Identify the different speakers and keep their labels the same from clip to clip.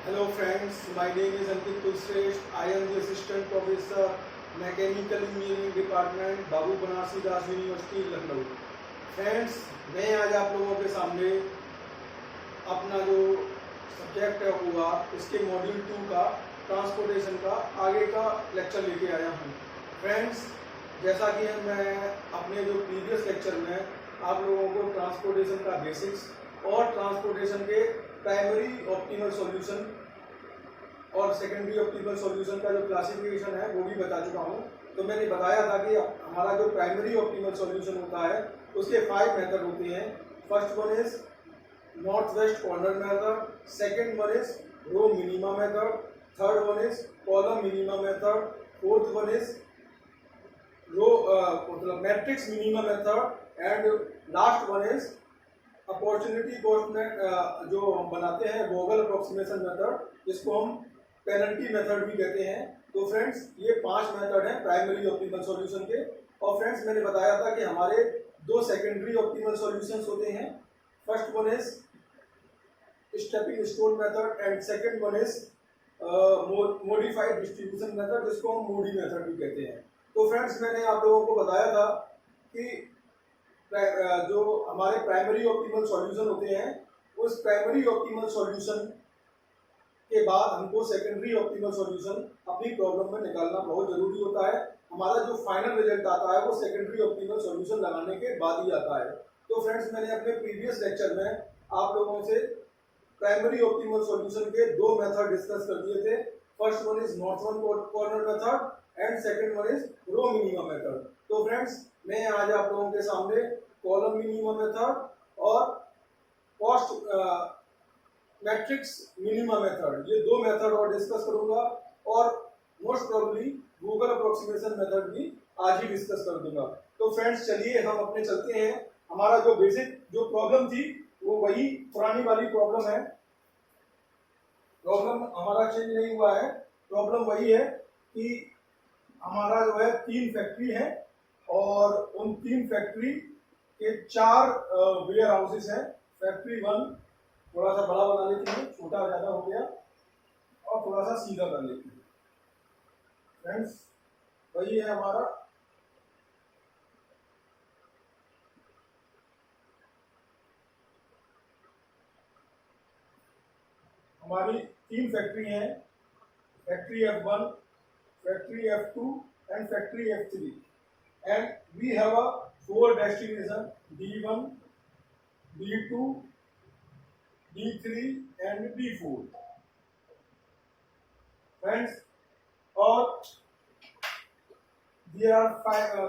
Speaker 1: Hello friends, my name is Ankit Kulshrestha. I am the Assistant Professor, Mechanical Engineering Department, Babu Banarasi Das university Lucknow. Friends, मैं आज आप लोगों के सामने अपना जो सब्जेक्ट है होगा उसके मॉड्यूल 2 का ट्रांसपोर्टेशन का आगे का लेक्चर लेके आया हूँ। फ्रेंड्स, जैसा कि मैं अपने जो प्रीवियस लेक्चर में आप लोगों को ट्रांसपोर्टेशन का बेसिक्स और ट्रांसपोर्टेशन के प्राइमरी ऑप्टिमल सॉल्यूशन और सेकेंडरी ऑप्टिमल सॉल्यूशन का जो क्लासिफिकेशन है वो भी बता चुका हूँ। तो मैंने बताया था कि हमारा जो प्राइमरी ऑप्टिमल सॉल्यूशन होता है उसके 5 मेथड होते हैं। First one is north west corner method, second one is row minima method, third one is column minima method, fourth one is row मतलब matrix minima method and last one is opportunity cost में जो हम बनाते हैं वोगल approximation method, जिसको हम penalty method भी कहते हैं। तो फ्रेंड्स, ये 5 मेथड हैं प्राइमरी ऑप्टिमल सॉल्यूशन के। और फ्रेंड्स, मैंने बताया था कि हमारे 2 सेकेंडरी ऑप्टिमल सॉल्यूशंस होते हैं। First one is stepping stone method and second one is modified distribution method, जिसको हम मोडी मेथड भी कहते हैं। तो फ्रेंड्स, मैंने आप लोगों को बताया था कि जो हमारे प्राइमरी ऑप्टिमल सॉल्यूशन होते हैं उस प्राइमरी ऑप्टिमल सॉल्यूशन के बाद हमको सेकेंडरी ऑप्टिमल सॉल्यूशन अपनी प्रॉब्लम में निकालना बहुत जरूरी होता है। हमारा जो फाइनल रिजल्ट आता है वो सेकेंडरी ऑप्टिमल सॉल्यूशन लगाने के बाद ही आता है। तो फ्रेंड्स, मैंने अपने प्रीवियस लेक्चर में आप लोगों से प्राइमरी ऑप्टिमल सॉल्यूशन के 2 मेथड डिस्कस कर दिए थे। First one is north one corner method and second one is row minima method. तो फ्रेंड्स, मैं आज आप लोगों के सामने कॉलम मिनिमा मेथड और कॉस्ट मैट्रिक्स मिनिमा मेथड, ये 2 मेथड और डिस्कस करूंगा और most probably Google approximation method भी आज ही डिस्कस कर दूंगा। तो फ्रेंड्स, चलिए हम अपने चलते हैं। हमारा जो बेसिक जो प्रॉब्लम थी वो वही पुरानी वाली प्रॉब्लम है। प्रॉब्लम हमारा चेंज नहीं हुआ है। प्रॉब्लम वही है कि हमारा जो है 3 फैक्ट्री है और उन 3 फैक्ट्री के 4 वेयर हाउसेस हैं। फैक्ट्री 1 थोड़ा सा बड़ा बना लेते हैं, छोटा ज़्यादा हो गया, और थोड़ा सा सीधा कर लेते हैं। फ्रेंड्स, वही है हमारा हमारी 3 फैक्ट्री हैं, factory F1, factory F2 and factory F3 and we have a 4 destination D1, D2, D3 and D4 friends, और there are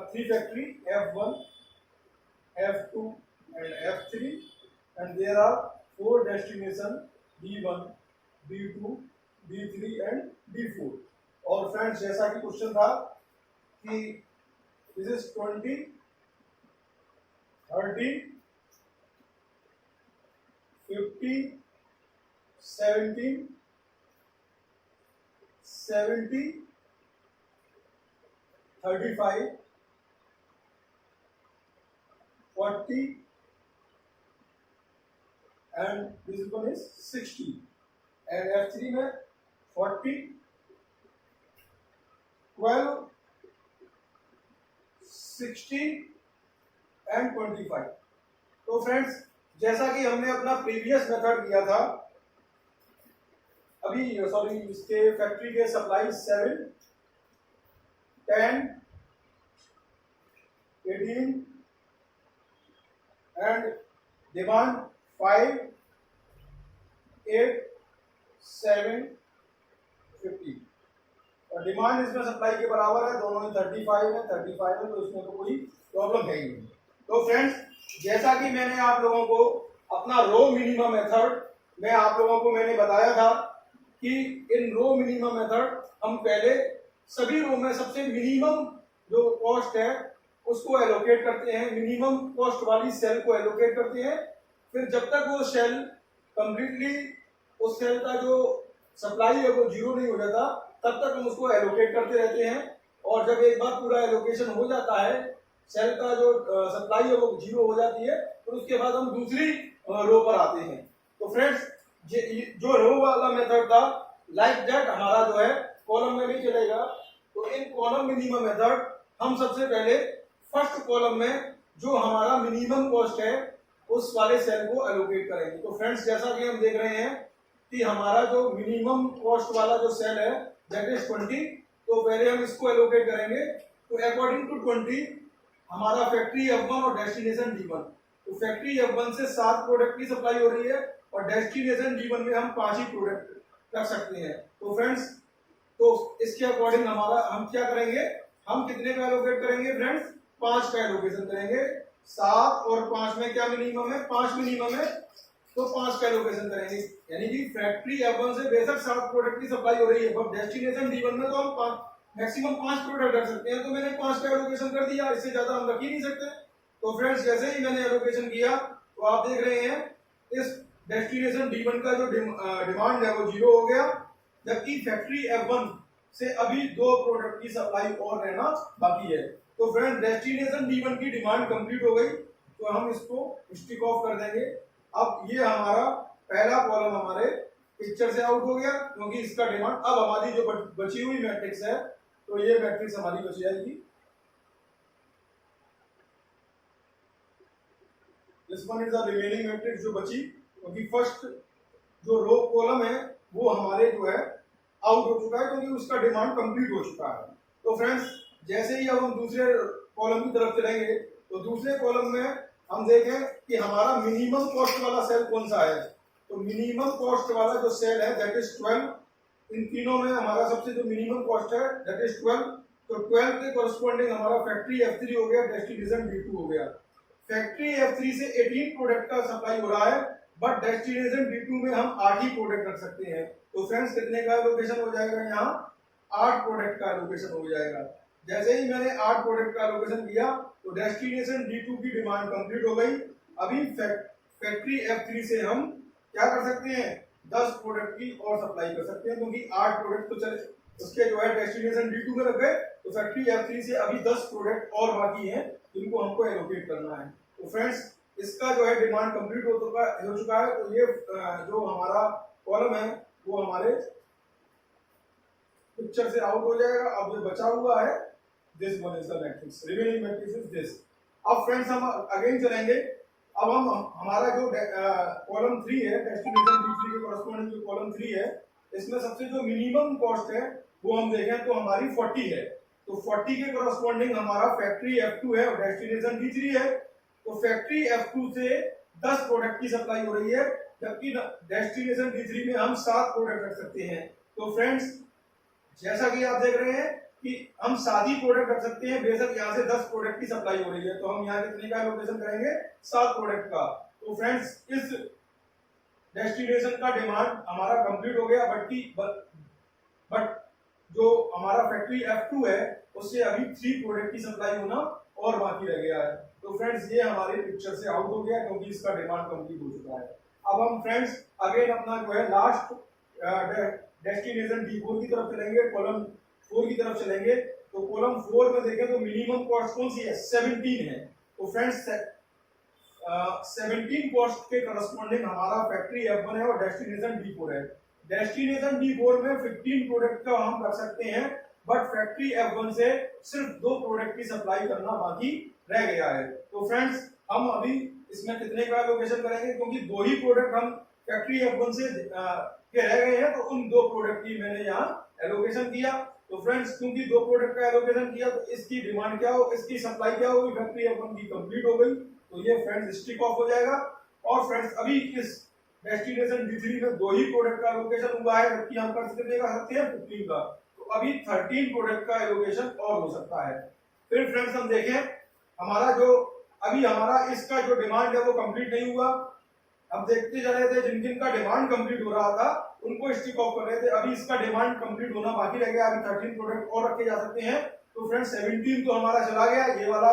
Speaker 1: 3 factory F1, F2 and F3 and there are 4 destination D1, D2, D3 and D4। और friends, जैसा कि question था कि this is 20, 30, 50, 70, 70, 35, 40 and this one is 60 and F3 में 40, 12, 60 and 25। तो friends, जैसा कि हमने अपना प्रीवियस मेथड किया था, अभी सॉरी इसके फैक्ट्री के सप्लाई 7, 10, 18 एंड डिमांड 5, 8, 7, 50 और डिमांड इसमें सप्लाई के बराबर है, दोनों में 35 है, 35 है, तो इसमें तो कोई प्रॉब्लम है ही नहीं। तो फ्रेंड्स, जैसा कि मैंने आप लोगों को अपना रो मिनिमम मेथड में आप लोगों को मैंने बताया था कि इन रो मिनिमम मेथड हम पहले सभी रो में सबसे मिनिमम जो कॉस्ट है उसको एलोकेट करते हैं, मिनिमम कॉस्ट वाली सेल को एलोकेट करते हैं। फिर जब तक वो सेल कंप्लीटली उस सेल का जो सप्लाई है वो जीरो नहीं हो जाता तब तक हम उसको एलोकेट करते रहते हैं। और जब एक बार पूरा एलोकेशन हो जाता है, सेल का जो सप्लाई है वो जीरो हो जाती है, तो उसके बाद हम दूसरी रो पर आते हैं। तो फ्रेंड्स, जो रो वाला मेथड था लाइक दैट हमारा जो है कॉलम में भी चलेगा। तो इन कॉलम मिनिमम मेथड हम सबसे पहले फर्स्ट कॉलम में जो हमारा मिनिमम कॉस्ट है उस वाले सेल को एलोकेट करेंगे। तो फ्रेंड्स जैसा कि हम देख रहे हैं कि हमारा जो मिनिमम कॉस्ट वाला जो सेल है दैट इज 20। तो पहले हम इसको एलोकेट करेंगे। तो अकॉर्डिंग टू 20 हमारा फैक्ट्री F1 और डेस्टिनेशन D1। तो फैक्ट्री F1 से 7 प्रोडक्ट की सप्लाई हो रही है और डेस्टिनेशन D1 में हम 5 ही प्रोडक्ट कर सकते हैं। तो फ्रेंड्स तो इसके अकॉर्डिंग हमारा हम क्या करेंगे, हम कितने का एलोकेट करेंगे फ्रेंड्स, 5 का एलोकेशन करेंगे। 7 और 5 में क्या मिनिमम है, 5 मिनिमम है, तो 5 का एलोकेशन करेंगे। यानी कि फैक्ट्री F1 से बेशक 7 प्रोडक्ट की सप्लाई हो रही है पर डेस्टिनेशन D1 में तो हम मैक्सिमम 5 प्रोडक्ट रख सकते हैं। तो मैंने 5 का एलोकेशन कर दिया, इससे ज्यादा हम रख ही नहीं सकते। तो फ्रेंड्स जैसे ही मैंने एलोकेशन किया तो आप देख रहे हैं इस डेस्टिनेशन D1 का जो डिमांड है वो 0 हो गया, जबकि फैक्ट्री F1 से अभी 2 प्रोडक्ट की सप्लाई और रहना बाकी है। तो फ्रेंड्स डेस्टिनेशन D1 की डिमांड कंप्लीट हो गई, तो हम इसको स्टिक ऑफ कर देंगे। अब ये हमारा पहला कॉलम हमारे पिक्चर से आउट हो गया क्योंकि इसका डिमांड, अब हमारी जो बची हुई मैट्रिक्स है तो ये मैट्रिक्स हमारी बच जाएगी। This one is the remaining matrix जो बची, क्योंकि फर्स्ट जो रो कॉलम है वो हमारे जो है आउट हो चुका है क्योंकि उसका डिमांड कंप्लीट हो चुका है। तो फ्रेंड्स जैसे ही अब हम दूसरे कॉलम की तरफ चलेंगे तो दूसरे कॉलम में हम देखें कि हमारा मिनिमम कॉस्ट वाला सेल कौन सा है। तो मिनिमम कॉस्ट वाला जो सेल है दैट इज 12। इन तीनों में हमारा सबसे जो मिनिमम कॉस्ट है दैट इज 12। तो 12 के कोरस्पॉन्डिंग हमारा फैक्ट्री F3 हो गया, डेस्टिनेशन D2 हो गया। फैक्ट्री F3 से 18 प्रोडक्ट का सप्लाई हो रहा है बट डेस्टिनेशन D2 में हम 8 ही प्रोडक्ट रख सकते हैं। तो फ्रेंड्स कितने का एलोकेशन हो जाएगा, यहाँ 8 प्रोडक्ट का एलोकेशन हो जाएगा। जैसे ही मैंने 8 प्रोडक्ट का एलोकेशन किया तो डेस्टिनेशन D2 की डिमांड कंप्लीट हो गई। अभी फैक्ट्री F3 से हम क्या कर सकते हैं, 10 प्रोडक्ट की और सप्लाई कर सकते हैं क्योंकि 8 प्रोडक्ट तो चले उसके जो है डेस्टिनेशन D2 में रख गए। तो फैक्ट्री F3 से अभी 10 प्रोडक्ट और बाकी हैं जिनको हमको एलोकेट करना है। तो फ्रेंड्स इसका जो है डिमांड कंप्लीट हो चुका है। तो ये जो हमारा कॉलम है वो हमारे पिक्चर से आउट हो जाएगा। अब जो बचा हुआ है this one is the matrix, remaining matrix is this. अब फ्रेंड्स हम अगेन चलेंगे। अब हम हमारा जो कॉलम 3 है डेस्टिनेशन D3 के कोरस्पॉन्डिंग जो कॉलम 3 है इसमें सबसे जो मिनिमम कॉस्ट है वो हम देखें तो हमारी 40 है। तो 40 के कोरस्पॉन्डिंग हमारा फैक्ट्री F2 है और डेस्टिनेशन D3 है। तो फैक्ट्री F2 से 10 प्रोडक्ट की सप्लाई हो रही है जबकि डेस्टिनेशन D3 में हम 7 प्रोडक्ट रख सकते हैं। तो फ्रेंड्स जैसा कि आप देख रहे हैं कि हम 7 ही प्रोडक्ट रख सकते हैं, बेशक यहाँ से 10 प्रोडक्ट की सप्लाई हो रही है। तो हम यहाँ कितने का एलोकेशन करेंगे, 7 प्रोडक्ट का। तो फ्रेंड्स इस डेस्टिनेशन का डिमांड हमारा कंप्लीट हो गया बट जो हमारा फैक्ट्री F2 है उससे अभी 3 प्रोडक्ट की सप्लाई होना और बाकी रह गया है। तो फ्रेंड्स ये हमारे पिक्चर से आउट हो गया क्योंकि इसका डिमांड कंप्लीट हो चुका है। अब हम फ्रेंड्स अगेन अपना जो है लास्ट डेस्टिनेशन D4 की तरफ चलेंगे, कॉलम 4 की तरफ चलेंगे। तो कॉलम 4 में देखें तो मिनिमम कॉस्ट कौन सी है, 17 है। तो फ्रेंड्स 17 कॉस्ट के करस्पॉन्डिंग हमारा फैक्ट्री F1 है और डेस्टिनेशन D4 है। डेस्टिनेशन D4 में 15 प्रोडक्ट का हम कर सकते हैं बट फैक्ट्री F1 से सिर्फ 2 प्रोडक्ट की सप्लाई करना बाकी रह गया है। तो फ्रेंड्स हम अभी इसमें कितने का एलोकेशन करेंगे क्योंकि 2 ही प्रोडक्ट हम फैक्ट्री F1 से के रह गए हैं। तो उन 2 प्रोडक्ट की मैंने यहाँ एलोकेशन किया। तो फ्रेंड्स क्योंकि 2 प्रोडक्ट का एलोकेशन किया तो इसकी डिमांड क्या हो, इसकी सप्लाई क्या होगी, फैक्ट्री F1 की कंप्लीट हो गई। तो ये फ्रेंड्स स्टिक ऑफ हो जाएगा। और फ्रेंड्स अभी इस डेस्टिनेशन D3 में 2 ही प्रोडक्ट का एलोकेशन हुआ है जबकि हम कर सकते हैं 15 का। तो अभी 13 प्रोडक्ट का एलोकेशन और हो सकता है। फिर फ्रेंड्स हम देखें हमारा जो अभी हमारा इसका जो डिमांड है वो कंप्लीट नहीं हुआ। अब देखते जा रहे थे जिन का डिमांड कंप्लीट हो रहा था उनको स्टिक ऑफ कर रहे थे। अभी इसका डिमांड कंप्लीट होना बाकी रह गया, अभी 13 प्रोडक्ट और रखे जा सकते हैं। तो फ्रेंड्स 17 तो हमारा चला गया, ये वाला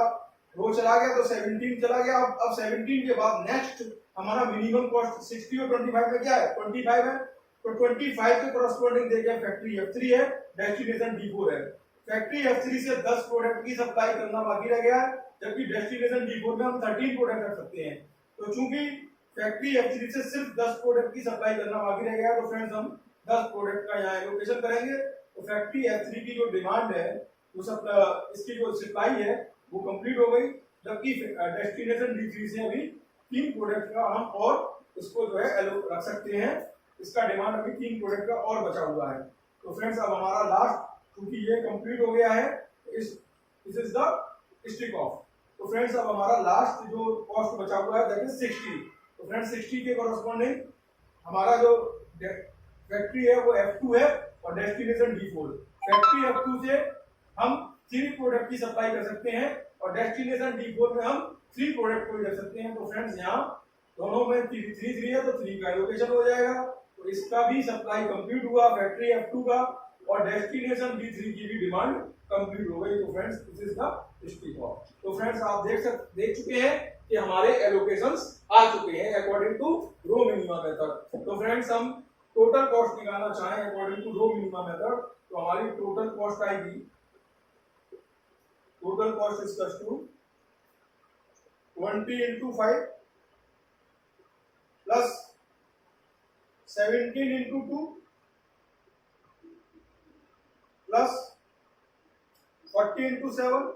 Speaker 1: रो चला गया, तो 17 चला गया। अब 17 के बाद नेक्स्ट हमारा मिनिमम कॉस्ट 60 और 25 में क्या है, 25 है। तो 25 के कोरस्पॉन्डिंग देखिए फैक्ट्री F3 है, डेस्टिनेशन D4 है। फैक्ट्री F3 से 10 प्रोडक्ट की सप्लाई करना बाकी रह गया है जबकि डेस्टिनेशन D4 में हम 13 प्रोडक्ट रख सकते हैं। तो चूंकि फैक्ट्री F3 से सिर्फ 10 प्रोडक्ट की सप्लाई करना बाकी रह गया। तो फ्रेंड्स हम 10 प्रोडक्ट का यहाँ एलोकेशन करेंगे। तो फैक्ट्री F3 की जो डिमांड है, वो सब इसकी जो सप्लाई है वो कंप्लीट हो गई, जबकि डेस्टिनेशन D3 से अभी 3 प्रोडक्ट का हम और इसको जो है रख सकते हैं। इसका डिमांड अभी 3 प्रोडक्ट का और बचा हुआ है। तो फ्रेंड्स अब हमारा लास्ट, क्योंकि ये कंप्लीट हो गया है, इस इज द स्टिक ऑफ। तो फ्रेंड्स अब हमारा लास्ट जो कॉस्ट बचा हुआ है दैट इज 60। तो फ्रेंड्स 60 के कॉरस्पॉन्डिंग हमारा जो फैक्ट्री है वो F2 है और डेस्टिनेशन D4। फैक्ट्री F2 से हम 3 प्रोडक्ट की सप्लाई कर सकते हैं और डेस्टिनेशन D4 में हम 3 प्रोडक्ट को रख सकते हैं। तो फ्रेंड्स यहाँ दोनों में 3 है तो 3 का एलोकेशन हो जाएगा। तो इसका भी सप्लाई कंप्लीट हुआ फैक्ट्री F2 का, और डेस्टिनेशन D3 की भी डिमांड कंप्लीट हो गई। तो friends this is the stick of. तो फ्रेंड्स आप देख चुके हैं कि हमारे एलोकेशंस आ चुके हैं according to row minima method. तो फ्रेंड्स हम टोटल कॉस्ट निकालना चाहें according to row minima method, तो हमारी टोटल कॉस्ट आएगी, total cost is equal to 20 into 5 plus 17 into 2 plus 40 into 7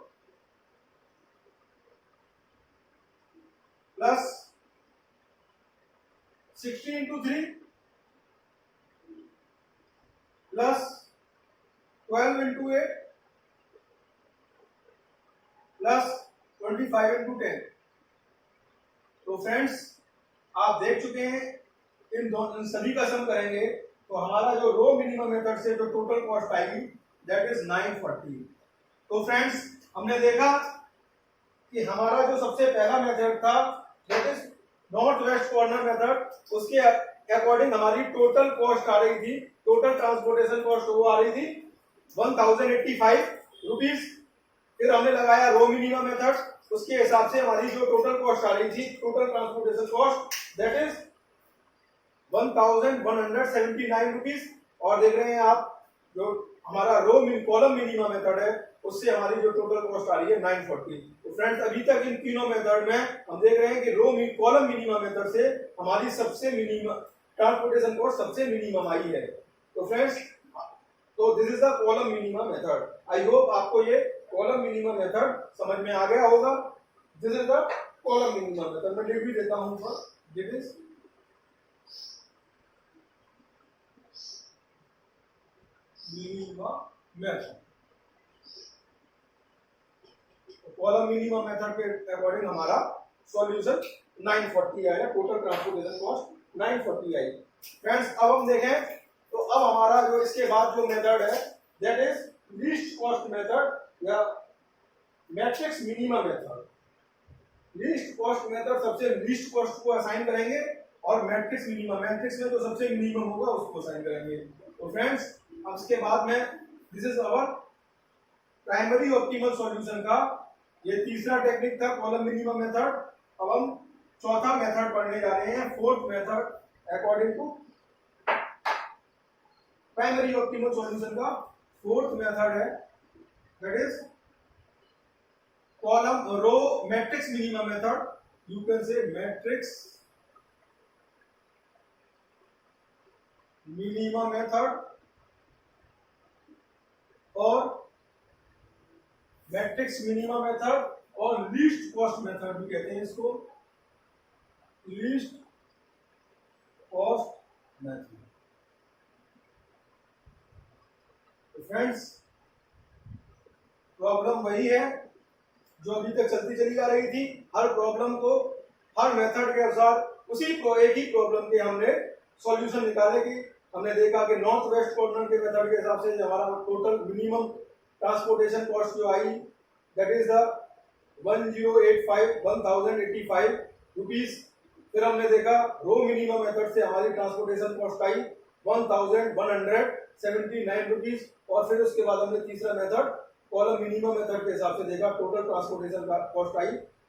Speaker 1: plus 60 into 3 plus 12 into 8 plus 25 into 10। तो friends आप देख चुके हैं, इन सभी का सम करेंगे तो हमारा जो रो मिनिमम मेथड से जो टोटल कॉस्ट आएगी दैट इज 940। तो फ्रेंड्स हमने देखा कि हमारा जो सबसे पहला मेथड था that is north west corner method, उसके अकॉर्डिंग हमारी टोटल कॉस्ट आ रही थी, टोटल ट्रांसपोर्टेशन कॉस्ट वो आ रही थी 1085 रुपीज। फिर हमने लगाया रो मिनिमम मेथड, उसके हिसाब से हमारी जो टोटल कॉस्ट आ रही थी, total transportation cost that is 1179 rupees. और देख रहे हैं आप जो हमारा रो कॉलम मिनिमम मेथड है उससे हमारी जो टोटल कॉस्ट आ रही है 940। तो फ्रेंड्स अभी तक इन तीनों मेथड में हम देख रहे हैं कि रो कॉलम मिनिमम मेथड से हमारी सबसे मिनिमम ट्रांसपोर्टेशन कॉस्ट सबसे मिनिमम आई है। तो फ्रेंड्स तो this is the column minimum method. I hope आपको ये कॉलम मिनिमम मेथड समझ में आ गया होगा। This is the column minimum method. मैं लिख भी देता हूं sir, this is minimum method. Column minimum method के अकॉर्डिंग हमारा सॉल्यूशन 940 आएगा, टोटल ट्रांसपोर्टेशन कॉस्ट 940 आई। फ्रेंड्स अब हम देखें तो अब हमारा जो इसके बाद जो मेथड है that is least cost method या matrix minimum method. Least cost method सबसे लीस्ट कॉस्ट को असाइन करेंगे और मैट्रिक्स मिनिमम, मैट्रिक्स में जो सबसे मिनिमम होगा उसको असाइन करेंगे। तो फ्रेंड्स अब इसके बाद में this is our primary optimal solution का ये तीसरा टेक्निक था कॉलम मिनिमम मेथड। अब हम चौथा मेथड पढ़ने जा रहे हैं, fourth method according to primary optimal solution का फोर्थ मेथड है that is column row matrix minimum method. You can say matrix minimum method और मैट्रिक्स मिनिमम मेथड और लीस्ट कॉस्ट मेथड भी कहते हैं इसको, least cost method. Friends problem वही है जो अभी तक चलती चली आ रही थी। हर प्रॉब्लम को हर मेथड के अनुसार उसी को एक ही प्रॉब्लम के हमने सॉल्यूशन निकाले कि हमने देखा कि नॉर्थ वेस्ट कॉर्नर के मेथड के हिसाब से हमारा टोटल मिनिमम ट्रांसपोर्टेशन कॉस्ट जो आई दैट इज द 1085 रुपीज। फिर हमने देखा रो मिनिमम मेथड से हमारी ट्रांसपोर्टेशन कॉस्ट आई 1179 रुपीज। और फिर उसके बाद हमने तीसरा मेथड कॉलम मिनिमम मेथड के हिसाब से देखा, टोटल ट्रांसपोर्टेशन का कॉस्ट आई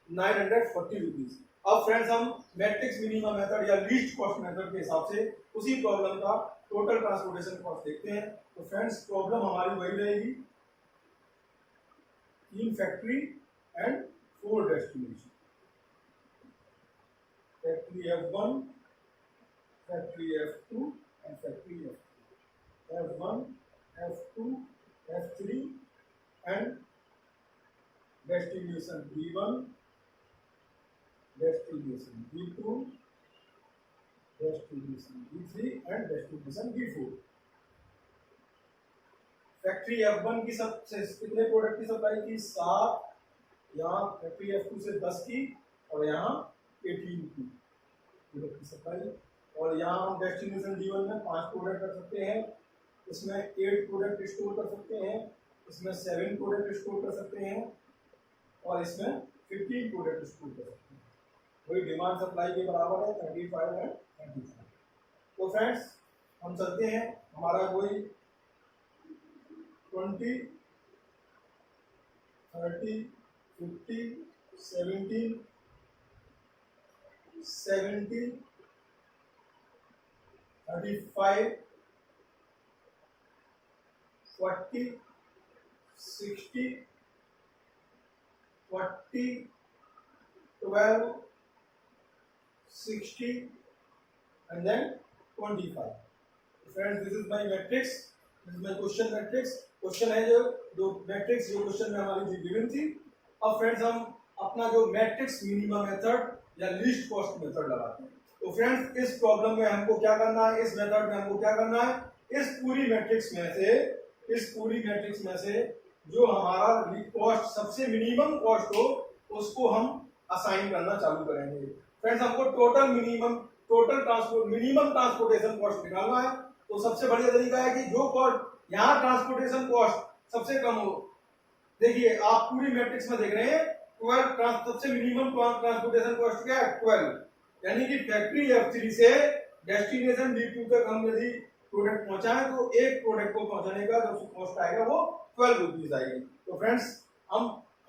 Speaker 1: 940 रुपीज। अब फ्रेंड्स हम मैट्रिक्स मिनिमम मेथड या लीस्ट कॉस्ट मेथड के हिसाब से उसी प्रॉब्लम का टोटल ट्रांसपोर्टेशन कॉस्ट देखते हैं। तो फ्रेंड्स प्रॉब्लम हमारी वही रहेगी, 3 factory and 4 destination. Factory F1, factory F2 and factory F1, F2, F3 and destination D1, destination D2, destination D3 and destination D4। Factory F1 की सबसे कितने प्रोडक्ट की सप्लाई की? 7। यहाँ फैक्ट्री F2 से 10 की और यहाँ 18 की प्रोडक्ट की सप्लाई। और यहाँ हम डेस्टिनेशन D1 में 5 प्रोडक्ट रख सकते हैं, इसमें 8 प्रोडक्ट स्टोर कर सकते हैं, इसमें 7 प्रोडक्ट स्टोर कर सकते हैं और इसमें 15 प्रोडक्ट स्टोर कर सकते हैं। वही डिमांड सप्लाई के बराबर है 35 एंड 25। तो फ्रेंड्स हम चलते हैं, हमारा वही 20, 30, 50, 17, 70, 35, 40, 60, 40, 12, 60 and then 25. Friends, this is my matrix. This is my question matrix. Question है जो मैट्रिक्स जो क्वेश्चन में हमारी गिवन थी। अब फ्रेंड्स हम अपना जो मैट्रिक्स मिनिमम मेथड या लीस्ट कॉस्ट मेथड लगाते हैं। तो फ्रेंड्स इस प्रॉब्लम में हमको क्या करना है, इस मेथड में हमको क्या करना है, इस पूरी मैट्रिक्स में से जो हमारा कॉस्ट सबसे मिनिमम कॉस्ट हो उसको हम असाइन करना चालू करेंगे। फ्रेंड्स हमको मिनिमम ट्रांसपोर्टेशन कॉस्ट निकालना है। तो सबसे बढ़िया तरीका है कि जो कॉस्ट यहाँ ट्रांसपोर्टेशन कॉस्ट सबसे कम हो। देखिए आप पूरी मैट्रिक्स में देख रहे हैं 12 सबसे मिनिमम ट्रांसपोर्टेशन कॉस्ट क्या है 12, यानी कि फैक्ट्री F3 से डेस्टिनेशन D2 तक हम यदि प्रोडक्ट पहुंचाएं तो एक प्रोडक्ट को पहुंचाने का जो कॉस्ट आएगा वो 12 रुपीज आएगी। तो फ्रेंड्स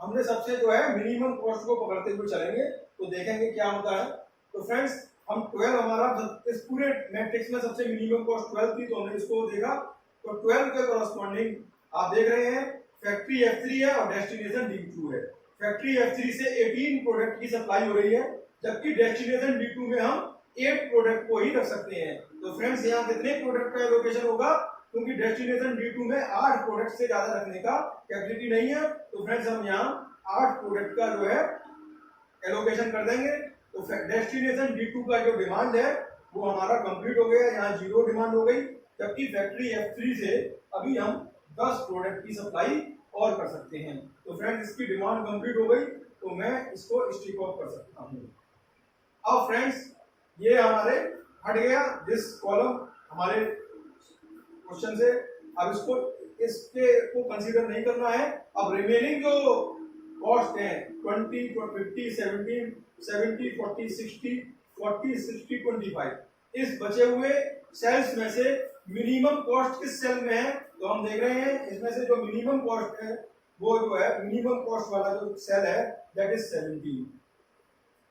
Speaker 1: हमने सबसे जो है मिनिमम कॉस्ट को पकड़ते हुए चलेंगे तो देखेंगे क्या होता है। तो फ्रेंड्स हम 12 हमारा इस पूरे मैट्रिक्स में सबसे मिनिमम कॉस्ट 12 थी, तो हमने इसको देखा। तो 12 के कॉरस्पॉन्डिंग आप देख रहे हैं फैक्ट्री F3 है और डेस्टिनेशन D2 है। फैक्ट्री F3 से 18 प्रोडक्ट की सप्लाई हो रही है, जबकि डेस्टिनेशन D2 में हम 8 प्रोडक्ट को ही रख सकते हैं। तो फ्रेंड्स यहाँ कितने प्रोडक्ट का एलोकेशन होगा, क्योंकि डेस्टिनेशन D2 में 8 प्रोडक्ट से ज्यादा रखने का कैपेसिटी नहीं है। तो फ्रेंड्स हम यहाँ 8 प्रोडक्ट का जो है एलोकेशन कर देंगे। तो डेस्टिनेशन D2 का जो डिमांड है वो हमारा कंप्लीट हो गया, यहाँ 0 डिमांड हो गई। जबकि फैक्ट्री F3 से अभी हम 10 प्रोडक्ट की सप्लाई और कर सकते हैं। तो फ्रेंड्स इसकी डिमांड कंप्लीट हो गई तो मैं इसको स्टिक ऑफ कर सकता हूँ। अब फ्रेंड्स ये हमारे हट गया दिस कॉलम हमारे क्वेश्चन से। अब इसके को कंसीडर नहीं करना है। अब रिमेनिंग जो कॉस्ट है 20, 50, 70, 40, 60, 25, इस बचे हुए सेल्स में से मिनिमम कॉस्ट किस सेल में है, तो हम देख रहे हैं इसमें से जो मिनिमम कॉस्ट है वो जो है मिनिमम कॉस्ट वाला जो सेल है दैट इज 17।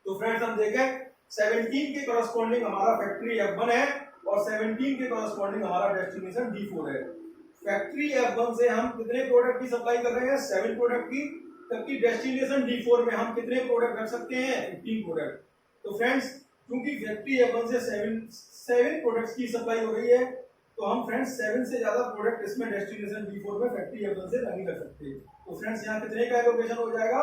Speaker 1: तो फ्रेंड्स हम देखें 17 के कॉरस्पॉन्डिंग हमारा फैक्ट्री F1 है और 17 के कॉरस्पॉन्डिंग हमारा डेस्टिनेशन D4 है। फैक्ट्री F1 से हम कितने प्रोडक्ट की सप्लाई कर रहे हैं 7 प्रोडक्ट की, जबकि डेस्टिनेशन D4 में हम कितने प्रोडक्ट रख सकते हैं 15 प्रोडक्ट। तो फ्रेंड्स क्योंकि फैक्ट्री F1 से 7 प्रोडक्ट्स की सप्लाई हो रही है तो हम फ्रेंड्स 7 से ज्यादा प्रोडक्ट इसमें डेस्टिनेशन D4 में फैक्ट्री F1 से नहीं कर सकते। तो फ्रेंड्स यहाँ कितने का एलोकेशन हो जाएगा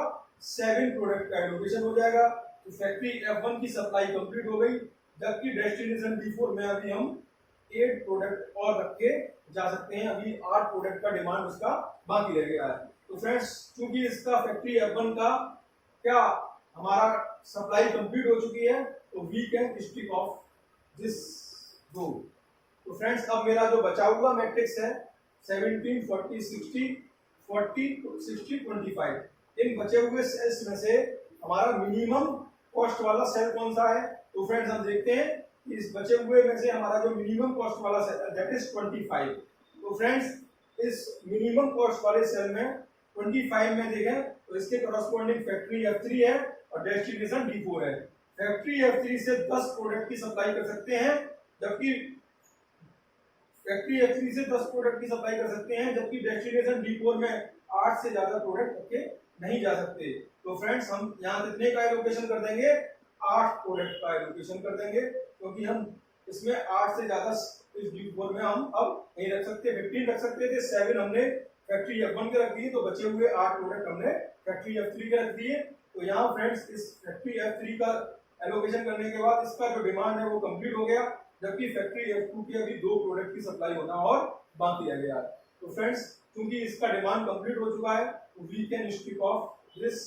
Speaker 1: 7 प्रोडक्ट का एलोकेशन हो जाएगा। तो फैक्ट्री F1 की सप्लाई कंप्लीट हो गई, जबकि डेस्टिनेशन D4 में अभी हम 8 प्रोडक्ट और रख के जा सकते हैं। अभी 8 प्रोडक्ट का डिमांड उसका बाकी रह गया है। तो फ्रेंड्स क्योंकि इसका फैक्ट्री F1 का क्या हमारा सप्लाई कंप्लीट हो चुकी है तो we can stick off this row. तो फ्रेंड्स अब मेरा जो बचा हुआ मैट्रिक्स है 17, 40, 60, 25, इन बचे हुए सेल्स में से हमारा मिनिमम कॉस्ट वाला सेल कौन सा है। तो फ्रेंड्स हम देखते हैं कि इस बचे हुए में से हमारा जो मिनिमम कॉस्ट वाला सेल दैट इज 25। तो फ्रेंड्स इस मिनिमम कॉस्ट वाले सेल में 25 में देखें तो इसके कॉरस्पॉन्डिंग फैक्ट्री F3 है और डेस्टिनेशन D4 है। फैक्ट्री F3 से 10 प्रोडक्ट की सप्लाई कर सकते हैं, जबकि फैक्ट्री F3 से 10 प्रोडक्ट की सप्लाई कर सकते हैं, जबकि डेस्टिनेशन D4 में 8 से ज्यादा प्रोडक्ट रखे नहीं जा सकते। तो फ्रेंड्स हम यहाँ कितने का एलोकेशन कर देंगे 8 प्रोडक्ट का एलोकेशन कर देंगे, क्योंकि हम इसमें 8 से ज्यादा इस D4 में हम अब नहीं रख सकते। 15 रख सकते थे, 7 हमने फैक्ट्री F1 के रख दिए, तो बचे हुए 8 प्रोडक्ट हमने फैक्ट्री F3 के रख दिए। तो यहाँ फ्रेंड्स इस फैक्ट्री F3 का एलोकेशन करने के बाद इसका जो डिमांड है वो कंप्लीट हो गया, जबकि फैक्ट्री F2 की अभी 2 प्रोडक्ट की सप्लाई होना और बाकी रह गया। तो फ्रेंड्स क्योंकि इसका डिमांड कंप्लीट हो चुका है, we can stick off this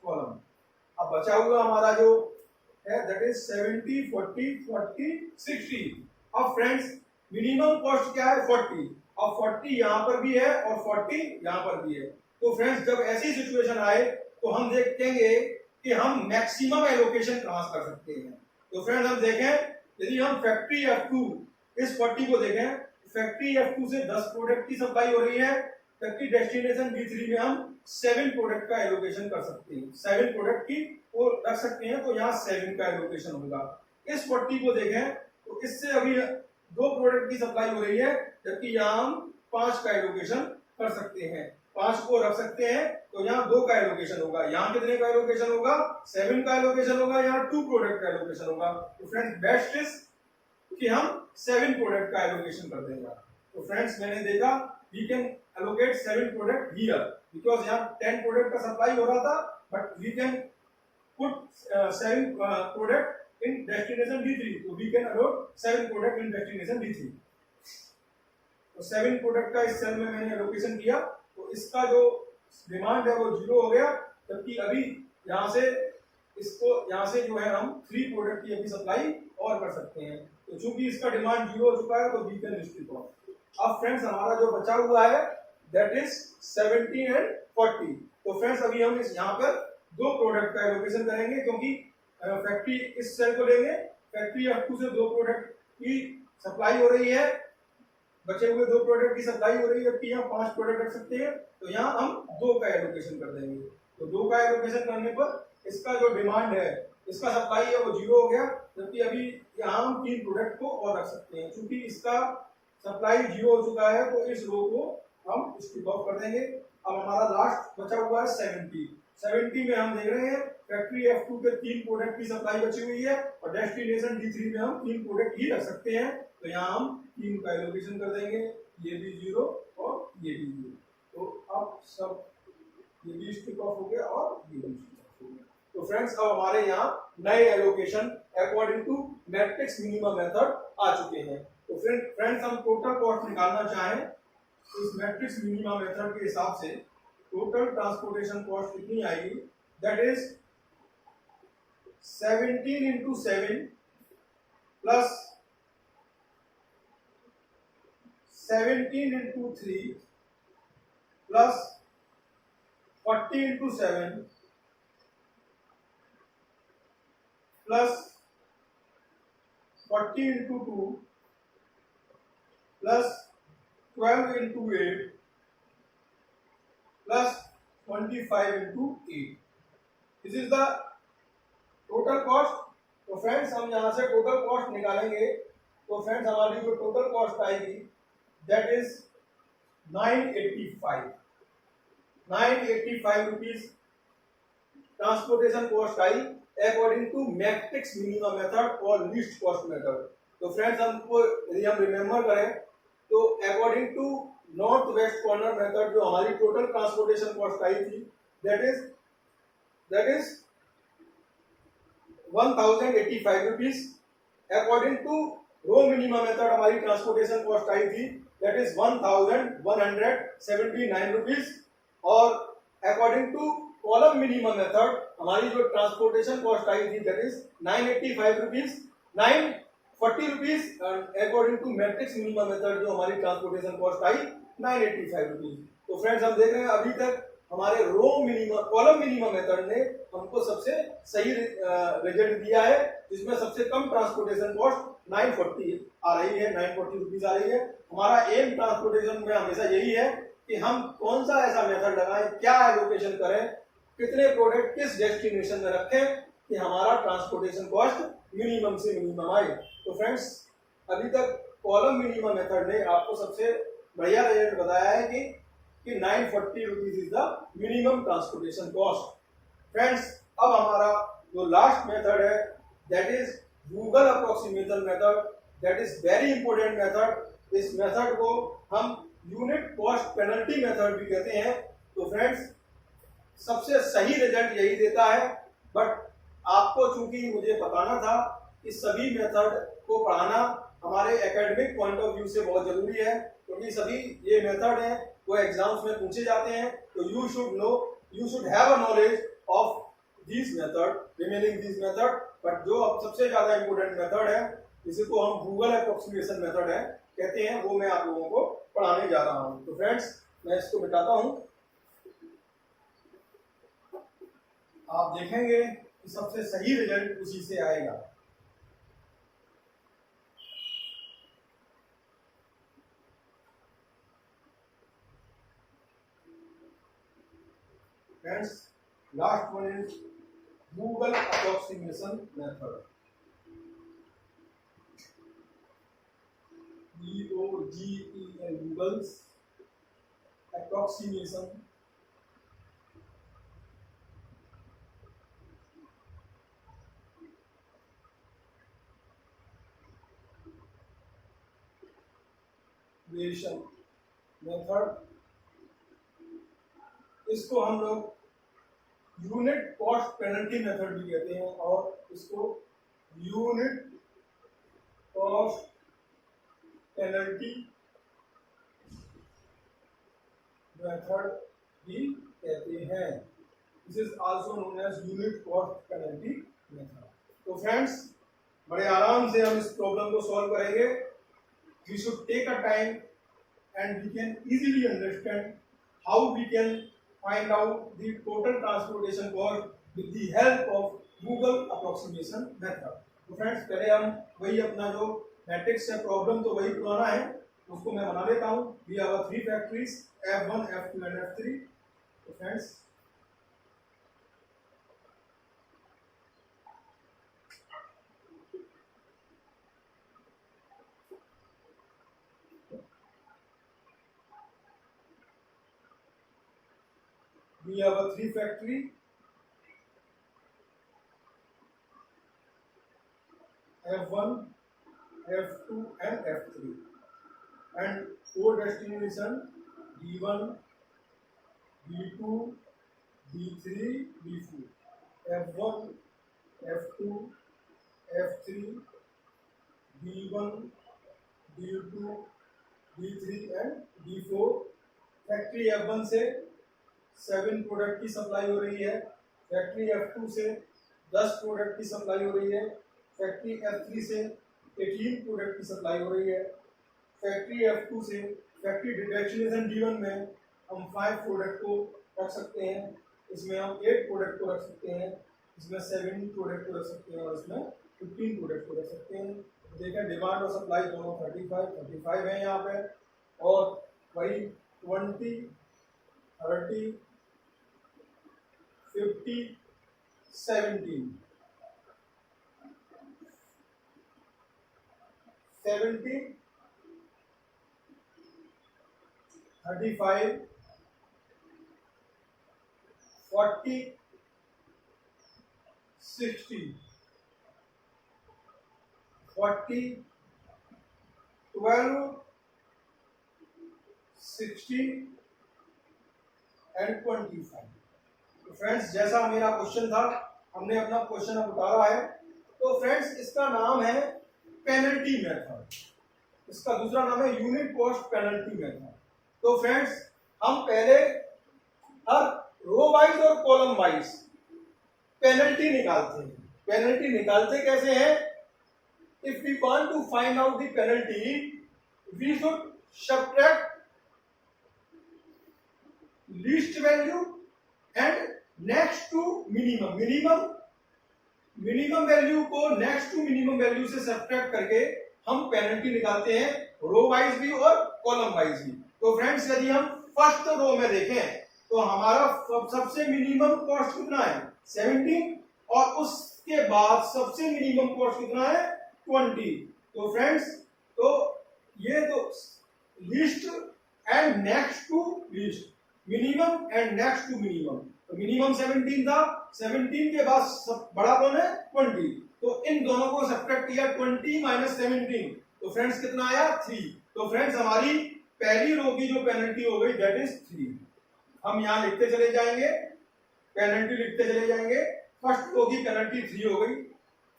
Speaker 1: column. अब बचा हुआ हमारा जो है दैट इज 70 40 40 60। अब फ्रेंड्स मिनिमम कॉस्ट क्या है 40, अब 40 यहाँ पर भी है और 40 यहाँ पर भी है। तो फ्रेंड्स जब ऐसी सिचुएशन आए तो हम देखेंगे कि हम मैक्सिमम एलोकेशन कहां कर सकते हैं। तो फ्रेंड्स हम देखें, यदि हम फैक्ट्री F2 इस 40 को देखें, फैक्ट्री F2 से 10 प्रोडक्ट की सप्लाई हो रही है, जबकि डेस्टिनेशन D3 में हम 7 प्रोडक्ट का एलोकेशन कर सकते हैं, 7 प्रोडक्ट की वो रख सकते हैं। तो यहाँ 7 का एलोकेशन होगा। इस 40 को देखें तो इससे अभी 2 प्रोडक्ट की सप्लाई हो रही है, जबकि यहाँ हम 5 का एलोकेशन कर सकते हैं, 5 को रख सकते हैं। तो यहाँ 2 का एलोकेशन होगा, यहाँ कितने का एलोकेशन होगा 7 का एलोकेशन होगा, यहाँ 2 प्रोडक्ट का एलोकेशन होगा। तो फ्रेंड्स बेस्ट इज कि हम 7 प्रोडक्ट का एलोकेशन कर देंगे। तो फ्रेंड्स मैंने देखा we can allocate 7 product here because यहाँ 10 product का सप्लाई हो रहा था, but we can put 7 product in destination D3, तो we can allocate 7 product in destination D3। तो 7 प्रोडक्ट का इस सेल में मैंने एलोकेशन किया, तो इसका जो डिमांड है वो 0 हो गया, जबकि अभी यहाँ से इसको यहाँ से जो है हम 3 प्रोडक्ट की अभी सप्लाई और कर सकते हैं। तो चूंकि इसका डिमांड 0 हो चुका है तो वी कैन स्टिक ऑफ। अब फ्रेंड्स हमारा जो बचा हुआ है दैट इज 70 एंड 40। तो फ्रेंड्स अभी हम इस यहाँ पर 2 प्रोडक्ट का एलोकेशन करेंगे, क्योंकि फैक्ट्री इस सेल को लेंगे, फैक्ट्री F2 से 2 प्रोडक्ट की सप्लाई हो रही है, बचे हुए 2 प्रोडक्ट की सप्लाई हो रही है, जबकि यहाँ 5 प्रोडक्ट रख सकते हैं। तो यहाँ हम 2 का एलोकेशन कर देंगे। तो 2 का एलोकेशन करने पर इसका जो डिमांड है, इसका सप्लाई है वो 0 हो गया, जबकि अभी यहाँ हम 3 प्रोडक्ट को और रख सकते हैं। क्योंकि इसका सप्लाई 0 हो चुका है तो इस रो को हम स्टिक ऑफ कर देंगे। अब हमारा लास्ट बचा हुआ है 70 में हम देख रहे हैं फैक्ट्री F2 के 3 प्रोडक्ट की सप्लाई बची हुई है और डेस्टिनेशन D3 में हम 3 प्रोडक्ट ही रख सकते हैं। तो यहाँ हम 3 का एलोकेशन कर देंगे, ये भी 0 और ये भी 0। तो अब सब ये भी स्टिक ऑफ हो गया और ये भी स्टिक ऑफ हो गया। तो फ्रेंड्स अब हमारे यहाँ नए allocation according to matrix minimum method आ चुके हैं। तो फ्रेंड्स हम टोटल कॉस्ट निकालना चाहें तो इस मैट्रिक्स मिनिमम मेथड के हिसाब से टोटल ट्रांसपोर्टेशन कॉस्ट कितनी आएगी, that is 17 into 7 plus 17 into 3 plus 40 into 7 plus 40 into 2 plus 12 into 8 plus 25 into 8। This is the total cost। तो फ्रेंड्स हम यहाँ से टोटल कॉस्ट निकालेंगे, तो फ्रेंड्स हमारी जो टोटल कॉस्ट आएगी that is 985 rupees transportation cost आई according to matrix minimum method और लीस्ट कॉस्ट मेथड। तो फ्रेंड्स हमको यदि हम रिमेम्बर करें तो according to north west corner method जो हमारी टोटल ट्रांसपोर्टेशन कॉस्ट आई थी that is 1085 rupees. According to row minimum method हमारी ट्रांसपोर्टेशन कॉस्ट आई थी दैट इज 1179 रुपीज। और according to column minimum method हमारी जो ट्रांसपोर्टेशन कॉस्ट आई थी that is 985 rupees 940 rupees. According to matrix minimum method जो हमारी ट्रांसपोर्टेशन कॉस्ट आई 985 रुपीज। तो फ्रेंड्स हम देख रहे हैं अभी तक हमारे row minimum column minimum method ने हमको सबसे सही रिजल्ट दिया है, जिसमें सबसे कम ट्रांसपोर्टेशन कॉस्ट 940 आ रही है, 940 रुपीज आ रही है। हमारा एम ट्रांसपोर्टेशन में हमेशा यही है कि हम कौन सा ऐसा मेथड लगाएं, क्या एलोकेशन करें, कितने प्रोडक्ट किस डेस्टिनेशन में रखें कि हमारा ट्रांसपोर्टेशन कॉस्ट मिनिमम से मिनिमम आए। तो फ्रेंड्स अभी तक कॉलम मिनिमम मेथड ने आपको सबसे बढ़िया रिजल्ट बताया है कि 940 rupees is the minimum transportation cost. Friends अब हमारा जो लास्ट मेथड है that is Google approximation method, that is very important method. इस मेथड को हम यूनिट कॉस्ट पेनल्टी मेथड भी कहते हैं। तो फ्रेंड्स सबसे सही रिजल्ट यही देता है, बट आपको चूंकि मुझे बताना था कि सभी मेथड को पढ़ाना हमारे एकेडमिक पॉइंट ऑफ व्यू से बहुत जरूरी है, क्योंकि सभी ये मेथड हैं वो एग्जाम्स में पूछे जाते हैं। तो you should know, you should have a knowledge of this method, remaining this method. But जो अब सबसे ज्यादा इंपॉर्टेंट मेथड है, जिसे को हम गूगल अप्रोक्सीमेशन मेथड है कहते हैं, वो मैं आप लोगों को पढ़ाने जा रहा हूं। तो फ्रेंड्स मैं इसको मिटाता हूं, आप देखेंगे कि सबसे सही रिजल्ट उसी से आएगा। Friends last one is Google approximation method, GOOGLE, Google's approximation method. इसको हम लोग यूनिट कॉस्ट पेनल्टी मेथड भी कहते हैं, और इसको यूनिट कॉस्ट पेनल्टी मेथड भी कहते हैं। This is also known as unit cost penalty method. तो फ्रेंड्स बड़े आराम से हम इस प्रॉब्लम को सॉल्व करेंगे। We should take a time and we can easily understand how we can find out the total transportation cost with the help of Google approximation method। तो friends पहले हम वही अपना जो मैट्रिक्स है, प्रॉब्लम तो वही पुराना है, उसको मैं बना लेता हूँ। We have 3 factories F1, F2 and F3। तो friends we have a 3 factory F1, F2 and F3 and 4 destination D1, D2, D3, D4, F1, F2, F3, D1, D2, D3 and D4। Factory F1 से 7 product की supply हो रही है, factory F2 से 10 product की supply हो रही है, फैक्ट्री F3 से 18 प्रोडक्ट की सप्लाई हो रही है, फैक्ट्री F2 से फैक्ट्री डेस्टिनेशन D1 में हम 5 प्रोडक्ट को रख सकते हैं, इसमें हम 8 प्रोडक्ट को रख सकते हैं, इसमें 17 प्रोडक्ट को रख सकते हैं और इसमें 15 प्रोडक्ट को रख सकते हैं। देखें डिमांड और सप्लाई दोनों 35 है यहाँ पे, और वही 20, 30, 50, 17, 35, 40, 60, 40, 12, 16 एंड 25। तो फ्रेंड्स जैसा मेरा क्वेश्चन था, हमने अपना क्वेश्चन अब उतारा है। तो फ्रेंड्स इसका नाम है पेनल्टी मेथड, इसका दूसरा नाम है यूनिट कॉस्ट पेनल्टी मेथड। तो फ्रेंड्स हम पहले हर रो वाइज और कॉलम वाइज पेनल्टी निकालते हैं। पेनल्टी निकालते कैसे हैं? If we want to find out the penalty we should subtract least value and next to minimum. Minimum value को नेक्स्ट टू मिनिमम वैल्यू से सब्ट्रैक्ट करके हम पेनल्टी निकालते हैं, रो वाइज भी और कॉलम वाइज भी। तो फ्रेंड्स यदि हम फर्स्ट रो में देखें तो हमारा सबसे मिनिमम कॉस्ट कितना है 17, और उसके बाद सबसे मिनिमम कॉस्ट कितना है 20। तो फ्रेंड्स तो ये तो least and next to least, minimum and next to minimum. तो मिनिमम 17 था, 17 के बाद बड़ा कौन है 20, तो इन दोनों को सब्ट्रैक्ट किया 20 माइनस 17, तो फ्रेंड्स कितना आया 3। तो फ्रेंड्स हमारी पहली रो की जो पेनल्टी हो गई दैट इज 3। हम यहां लिखते चले जाएंगे, पेनल्टी लिखते चले जाएंगे, फर्स्ट रो की पेनल्टी 3 हो गई।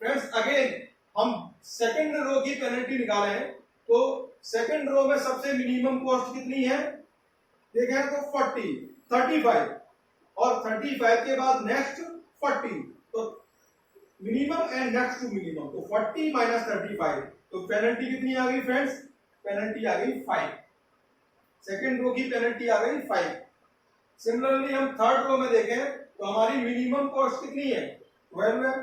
Speaker 1: फ्रेंड्स अगेन हम सेकंड रो की पेनल्टी निकाले हैं, तो सेकंड रो में सबसे मिनिमम कॉस्ट कितनी है देखें तो 40, 35 और 35 के बाद नेक्स्ट 40, तो minimum and next to minimum, तो 40 माइनस 35, तो पेनल्टी कितनी आ गई फ्रेंड्स, पेनल्टी आ गई 5। सेकंड रो की पेनल्टी आ गई 5। सिमिलरली हम थर्ड रो में देखें तो हमारी मिनिमम कॉस्ट कितनी है 12 है,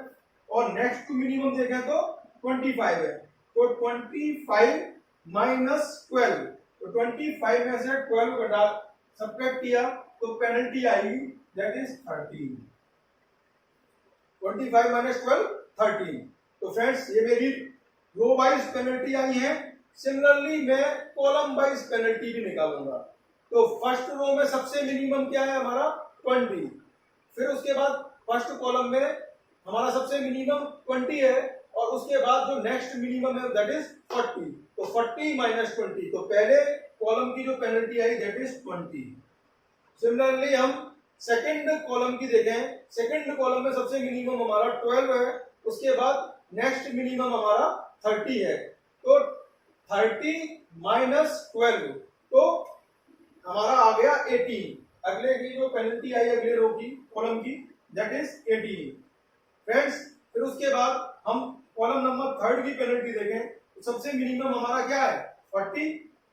Speaker 1: और नेक्स्ट टू मिनिमम देखें तो 25 है, तो 25 माइनस 12, तो 25 में से 12 घटा सब्ट्रैक्ट किया तो पेनल्टी आएगी दैट इज 13। 25 माइनस 12 13। तो फ्रेंड्स ये मेरी रो वाइज पेनल्टी आई है। सिमिलरली मैं कॉलम वाइज पेनल्टी भी निकालूंगा। तो फर्स्ट रो में सबसे मिनिमम क्या है हमारा 20, फिर उसके बाद फर्स्ट कॉलम में हमारा सबसे मिनिमम 20 है, और उसके बाद जो नेक्स्ट मिनिमम है दैट इज 40, तो 40 माइनस 20, तो पहले कॉलम की जो penalty I that is 20। Similarly हम सेकंड कॉलम की देखें, सेकंड कॉलम में सबसे मिनिमम हमारा 12 है, उसके बाद नेक्स्ट मिनिमम हमारा 30 है, तो 30 माइनस 12, तो हमारा आ गया 18। अगले की जो पेनल्टी आई अगले रो की कॉलम की दैट इज 18। फ्रेंड्स फिर उसके बाद हम कॉलम नंबर थर्ड की पेनल्टी देखें तो सबसे मिनिमम हमारा क्या है 40,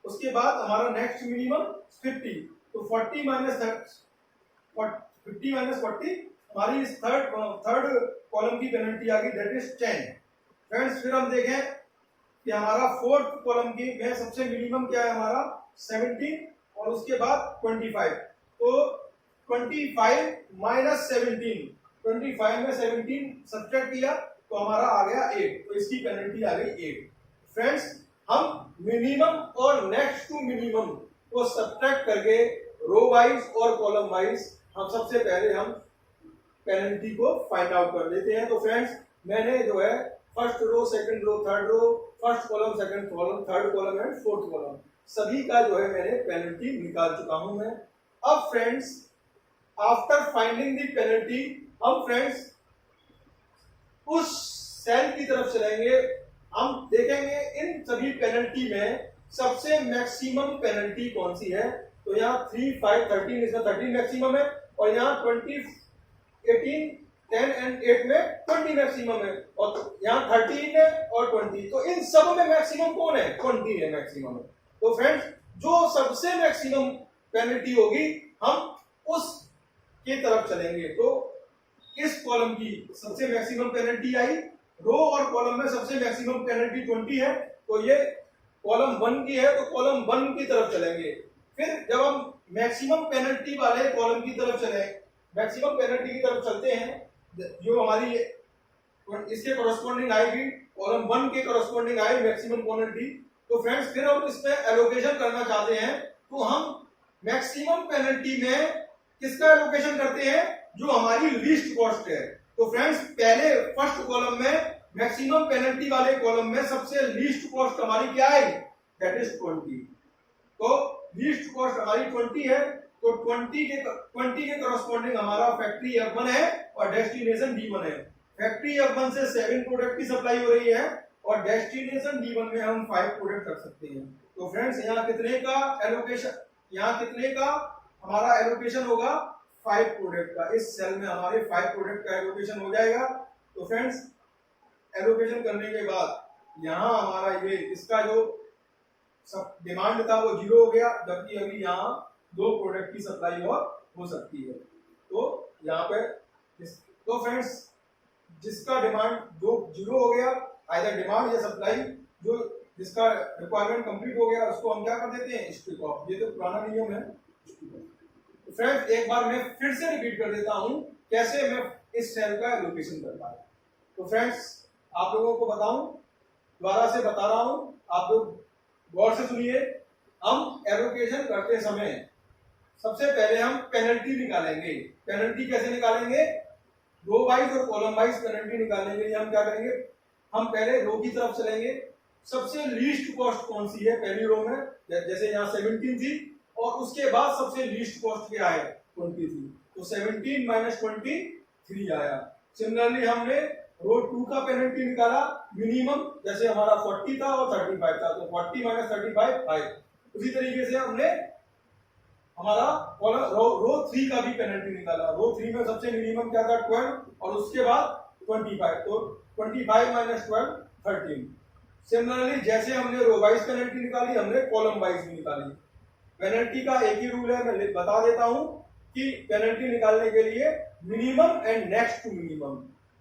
Speaker 1: उसके बाद हमारा नेक्स्ट मिनिमम 50, तो 40 माइनस 50 माइनस 40 हमारी इस थर्ड कॉलम की पेनल्टी आ गई दैट इज 10। फ्रेंड्स फिर हम देखें कि हमारा फोर्थ कॉलम की में सबसे मिनिमम क्या है हमारा 17, और उसके बाद 25, तो 25 माइनस 17, 25 में 17 सब्ट्रैक्ट किया तो हमारा आ गया 8, तो इसकी पेनल्टी आ गई 8। फ्रेंड्स हम मिनिमम और नेक्स्ट टू मिनिमम को सब्ट्रैक्ट करके रो वाइज और कॉलम वाइज हम सबसे पहले हम पेनल्टी को फाइंड आउट कर लेते हैं। तो फ्रेंड्स मैंने जो है first row, second row, third row, first column, second column, third column and fourth column सभी का जो है मैंने पेनल्टी निकाल चुका हूं मैं। अब friends after finding the penalty हम फ्रेंड्स उस सेल की तरफ चलेंगे, हम देखेंगे इन सभी पेनल्टी में सबसे मैक्सिमम पेनल्टी कौन सी है। तो यहाँ 3, 5, 13, इसमें 13 मैक्सिमम है, और यहाँ 20, 18, 10 एंड 8 में 20 मैक्सिमम है, और यहाँ 13 है और 20, तो इन सब में मैक्सिमम कौन है 20 है मैक्सिमम है। तो फ्रेंड्स जो सबसे मैक्सिमम पेनल्टी होगी हम उस की तरफ चलेंगे। तो इस कॉलम की सबसे मैक्सिमम पेनल्टी आई, रो और कॉलम में सबसे मैक्सिमम पेनल्टी 20 है, तो ये कॉलम 1 की है, तो कॉलम 1 की तरफ चलेंगे। फिर जब हम मैक्सिमम पेनल्टी वाले कॉलम की तरफ चले, मैक्सिमम पेनल्टी की तरफ चलते हैं, जो हमारी इसके कॉरस्पॉन्डिंग आएगी, कॉलम 1 के कॉरस्पॉन्डिंग आई मैक्सिमम पेनल्टी, तो फ्रेंड्स फिर हम इसमें एलोकेशन करना चाहते हैं, तो हम मैक्सिमम पेनल्टी में किसका एलोकेशन करते हैं जो हमारी लीस्ट कॉस्ट है। तो फ्रेंड्स पहले फर्स्ट कॉलम में मैक्सिमम पेनल्टी वाले कॉलम में सबसे लीस्ट कॉस्ट हमारी क्या है दैट इज 20, तो लीस्ट कॉस्ट हमारी 20 है, तो 20 के कॉरस्पॉन्डिंग हमारा फैक्ट्री F1 है और डेस्टिनेशन D1 है। फैक्ट्री F1 से 7 प्रोडक्ट की सप्लाई हो रही है, और डेस्टिनेशन D1 में हम 5 प्रोडक्ट रख सकते हैं। तो फ्रेंड्स यहाँ कितने का एलोकेशन, यहाँ कितने का हमारा एलोकेशन होगा 5 प्रोडक्ट का। इस सेल में हमारे 5 प्रोडक्ट का एलोकेशन हो जाएगा। तो फ्रेंड्स एलोकेशन करने के बाद यहाँ हमारा ये इसका जो सब डिमांड था वो 0 हो गया, जबकि अभी यहाँ 2 प्रोडक्ट की सप्लाई और हो सकती है। तो यहाँ पे तो फ्रेंड्स जिसका डिमांड जो 0 हो गया, आइदर डिमांड या सप्लाई, जो जिसका रिक्वायरमेंट कंप्लीट हो गया उसको हम क्या कर देते हैं स्ट्रिप ऑफ। ये तो पुराना नियम है। तो फ्रेंड्स एक बार मैं फिर से रिपीट कर देता हूं कैसे मैं इस सेल का एलोकेशन करता है। तो फ्रेंड्स आप लोगों को बताऊं, दोबारा से बता रहा हूं, आप लोग गौर से सुनिए। हम एलोकेशन करते समय सबसे पहले हम पेनल्टी निकालेंगे। पेनल्टी कैसे निकालेंगे? रो वाइज और कॉलम वाइज पेनल्टी निकालने के लिए हम क्या करेंगे, हम पहले रो की तरफ चलेंगे। सबसे लीस्ट कॉस्ट कौन सी है पहली रो में, जैसे यहाँ 17 थी और उसके बाद सबसे लीस्ट कॉस्ट क्या है 20 थी, तो 17 माइनस 23 आया। सिमिलरली हमने रो 2 का पेनल्टी निकाला मिनिमम, जैसे हमारा 40 था और 35 था, तो 40 माइनस 35 5। उसी तरीके से हमने हमारा रो 3 का भी पेनल्टी निकाला। रो 3 में सबसे मिनिमम क्या था 12 और उसके बाद 25, तो 25 माइनस 12 13। सिमिलरली जैसे हमने रो वाइज पेनल्टी निकाली, हमने कॉलम वाइज भी निकाली। पेनल्टी का एक ही रूल है, मैं बता देता हूं कि पेनल्टी निकालने के लिए minimum and next to minimum,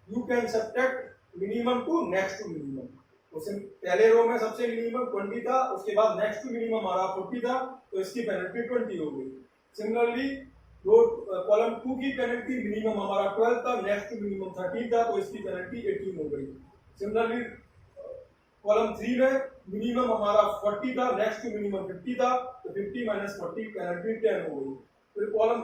Speaker 1: you can subtract minimum to next to minimum. पहले रो में सबसे मिनिमम 20 था, उसके बाद नेक्स्ट टू मिनिमम हमारा 40 था, तो इसकी पेनल्टी 20 हो गई। सिमिलरली रो कॉलम 2 की पेनल्टी मिनिमम हमारा 12 था, नेक्स्ट टू मिनिमम 13 था, तो इसकी पेनल्टी 18 हो गई। सिमिलरली कॉलम 3 में मिनिमम हमारा 40 था, नेक्स्ट टू मिनिमम 50 था, तो 50 माइनस 40 पेनल्टी 10 हो गई। फिर कॉलम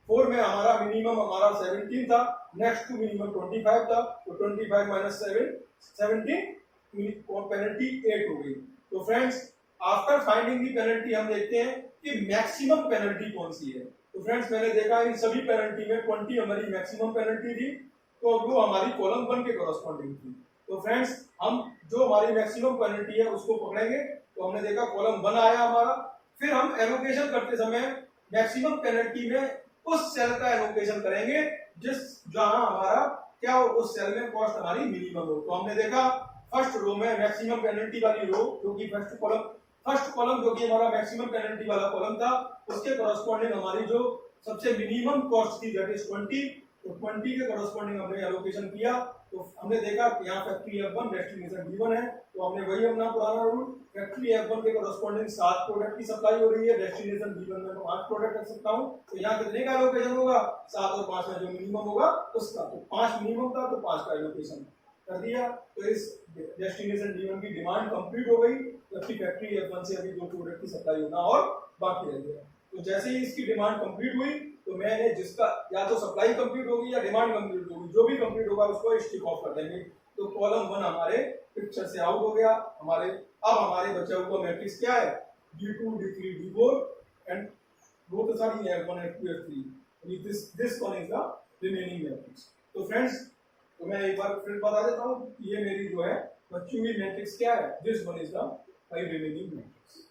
Speaker 1: 4 में हमारा मिनिमम हमारा 17 था, नेक्स्ट टू मिनिमम 25 था, तो 25 माइनस 17 पेनल्टी 8 हो गई। तो फ्रेंड्स आफ्टर फाइंडिंग दी पेनल्टी हम देखते हैं कि मैक्सिमम पेनल्टी कौन सी है। तो फ्रेंड्स मैंने देखा इन सभी पेनल्टी में 20 हमारी मैक्सिमम पेनल्टी थी, तो वो हमारी कॉलम 1 के कॉरस्पॉन्डिंग थी। तो फ्रेंड्स हम जो हमारी मैक्सिमम पेनल्टी है उसको पकड़ेंगे, तो हमने देखा कॉलम 1 आया हमारा। फिर हम एलोकेशन करते समय मैक्सिमम पेनल्टी में उस सेल का एलोकेशन करेंगे जहां हमारा क्या हो, उस सेल में कॉस्ट हमारी मिनिमम हो। तो हमने देखा फर्स्ट रो में मैक्सिमम पेनल्टी वाली रो, जो कि फर्स्ट कॉलम जो कि हमारा मैक्सिमम पेनल्टी वाला कॉलम था, उसके कॉरस्पॉन्डिंग हमारी जो सबसे मिनिमम कॉस्ट थी दैट इज 20, तो 20 के कॉरस्पॉन्डिंग हमने एलोकेशन किया। तो हमने देखा कि यहाँ फैक्ट्री F1 डेस्टिनेशन D1 है, तो हमने वही अपना पुराना रूल, फैक्ट्री F1 के कॉरस्पॉन्डिंग 7 प्रोडक्ट की सप्लाई हो रही है, डेस्टिनेशन D1 में 5 प्रोडक्ट रख सकता हूँ, तो यहाँ कितने का एलोकेशन होगा 7 और 5 में जो मिनिमम होगा उसका, तो 5 मिनिमम था तो 5 का एलोकेशन कर दिया। तो इस डेस्टिनेशन D1 की डिमांड कंप्लीट हो गई, जबकि फैक्ट्री F1 से अभी 2 प्रोडक्ट की सप्लाई होना और बाकी रह गया। तो जैसे ही इसकी डिमांड कंप्लीट हुई, तो मैंने जिसका या तो सप्लाई कंप्लीट होगी या डिमांड कंप्लीट होगी, जो भी कंप्लीट होगा उसको स्टिक ऑफ कर देंगे। तो कॉलम 1 हमारे पिक्चर से आउट हो गया। अब हमारे बचा हुआ मैट्रिक्स क्या है, D2 D3 D4 and both सारी F1 F2 F3, this one is the remaining matrix. तो फ्रेंड्स तो मैं एक बार फिर बता देता हूँ, ये मेरी जो है बची हुई मैट्रिक्स क्या है, this one is the remaining matrix.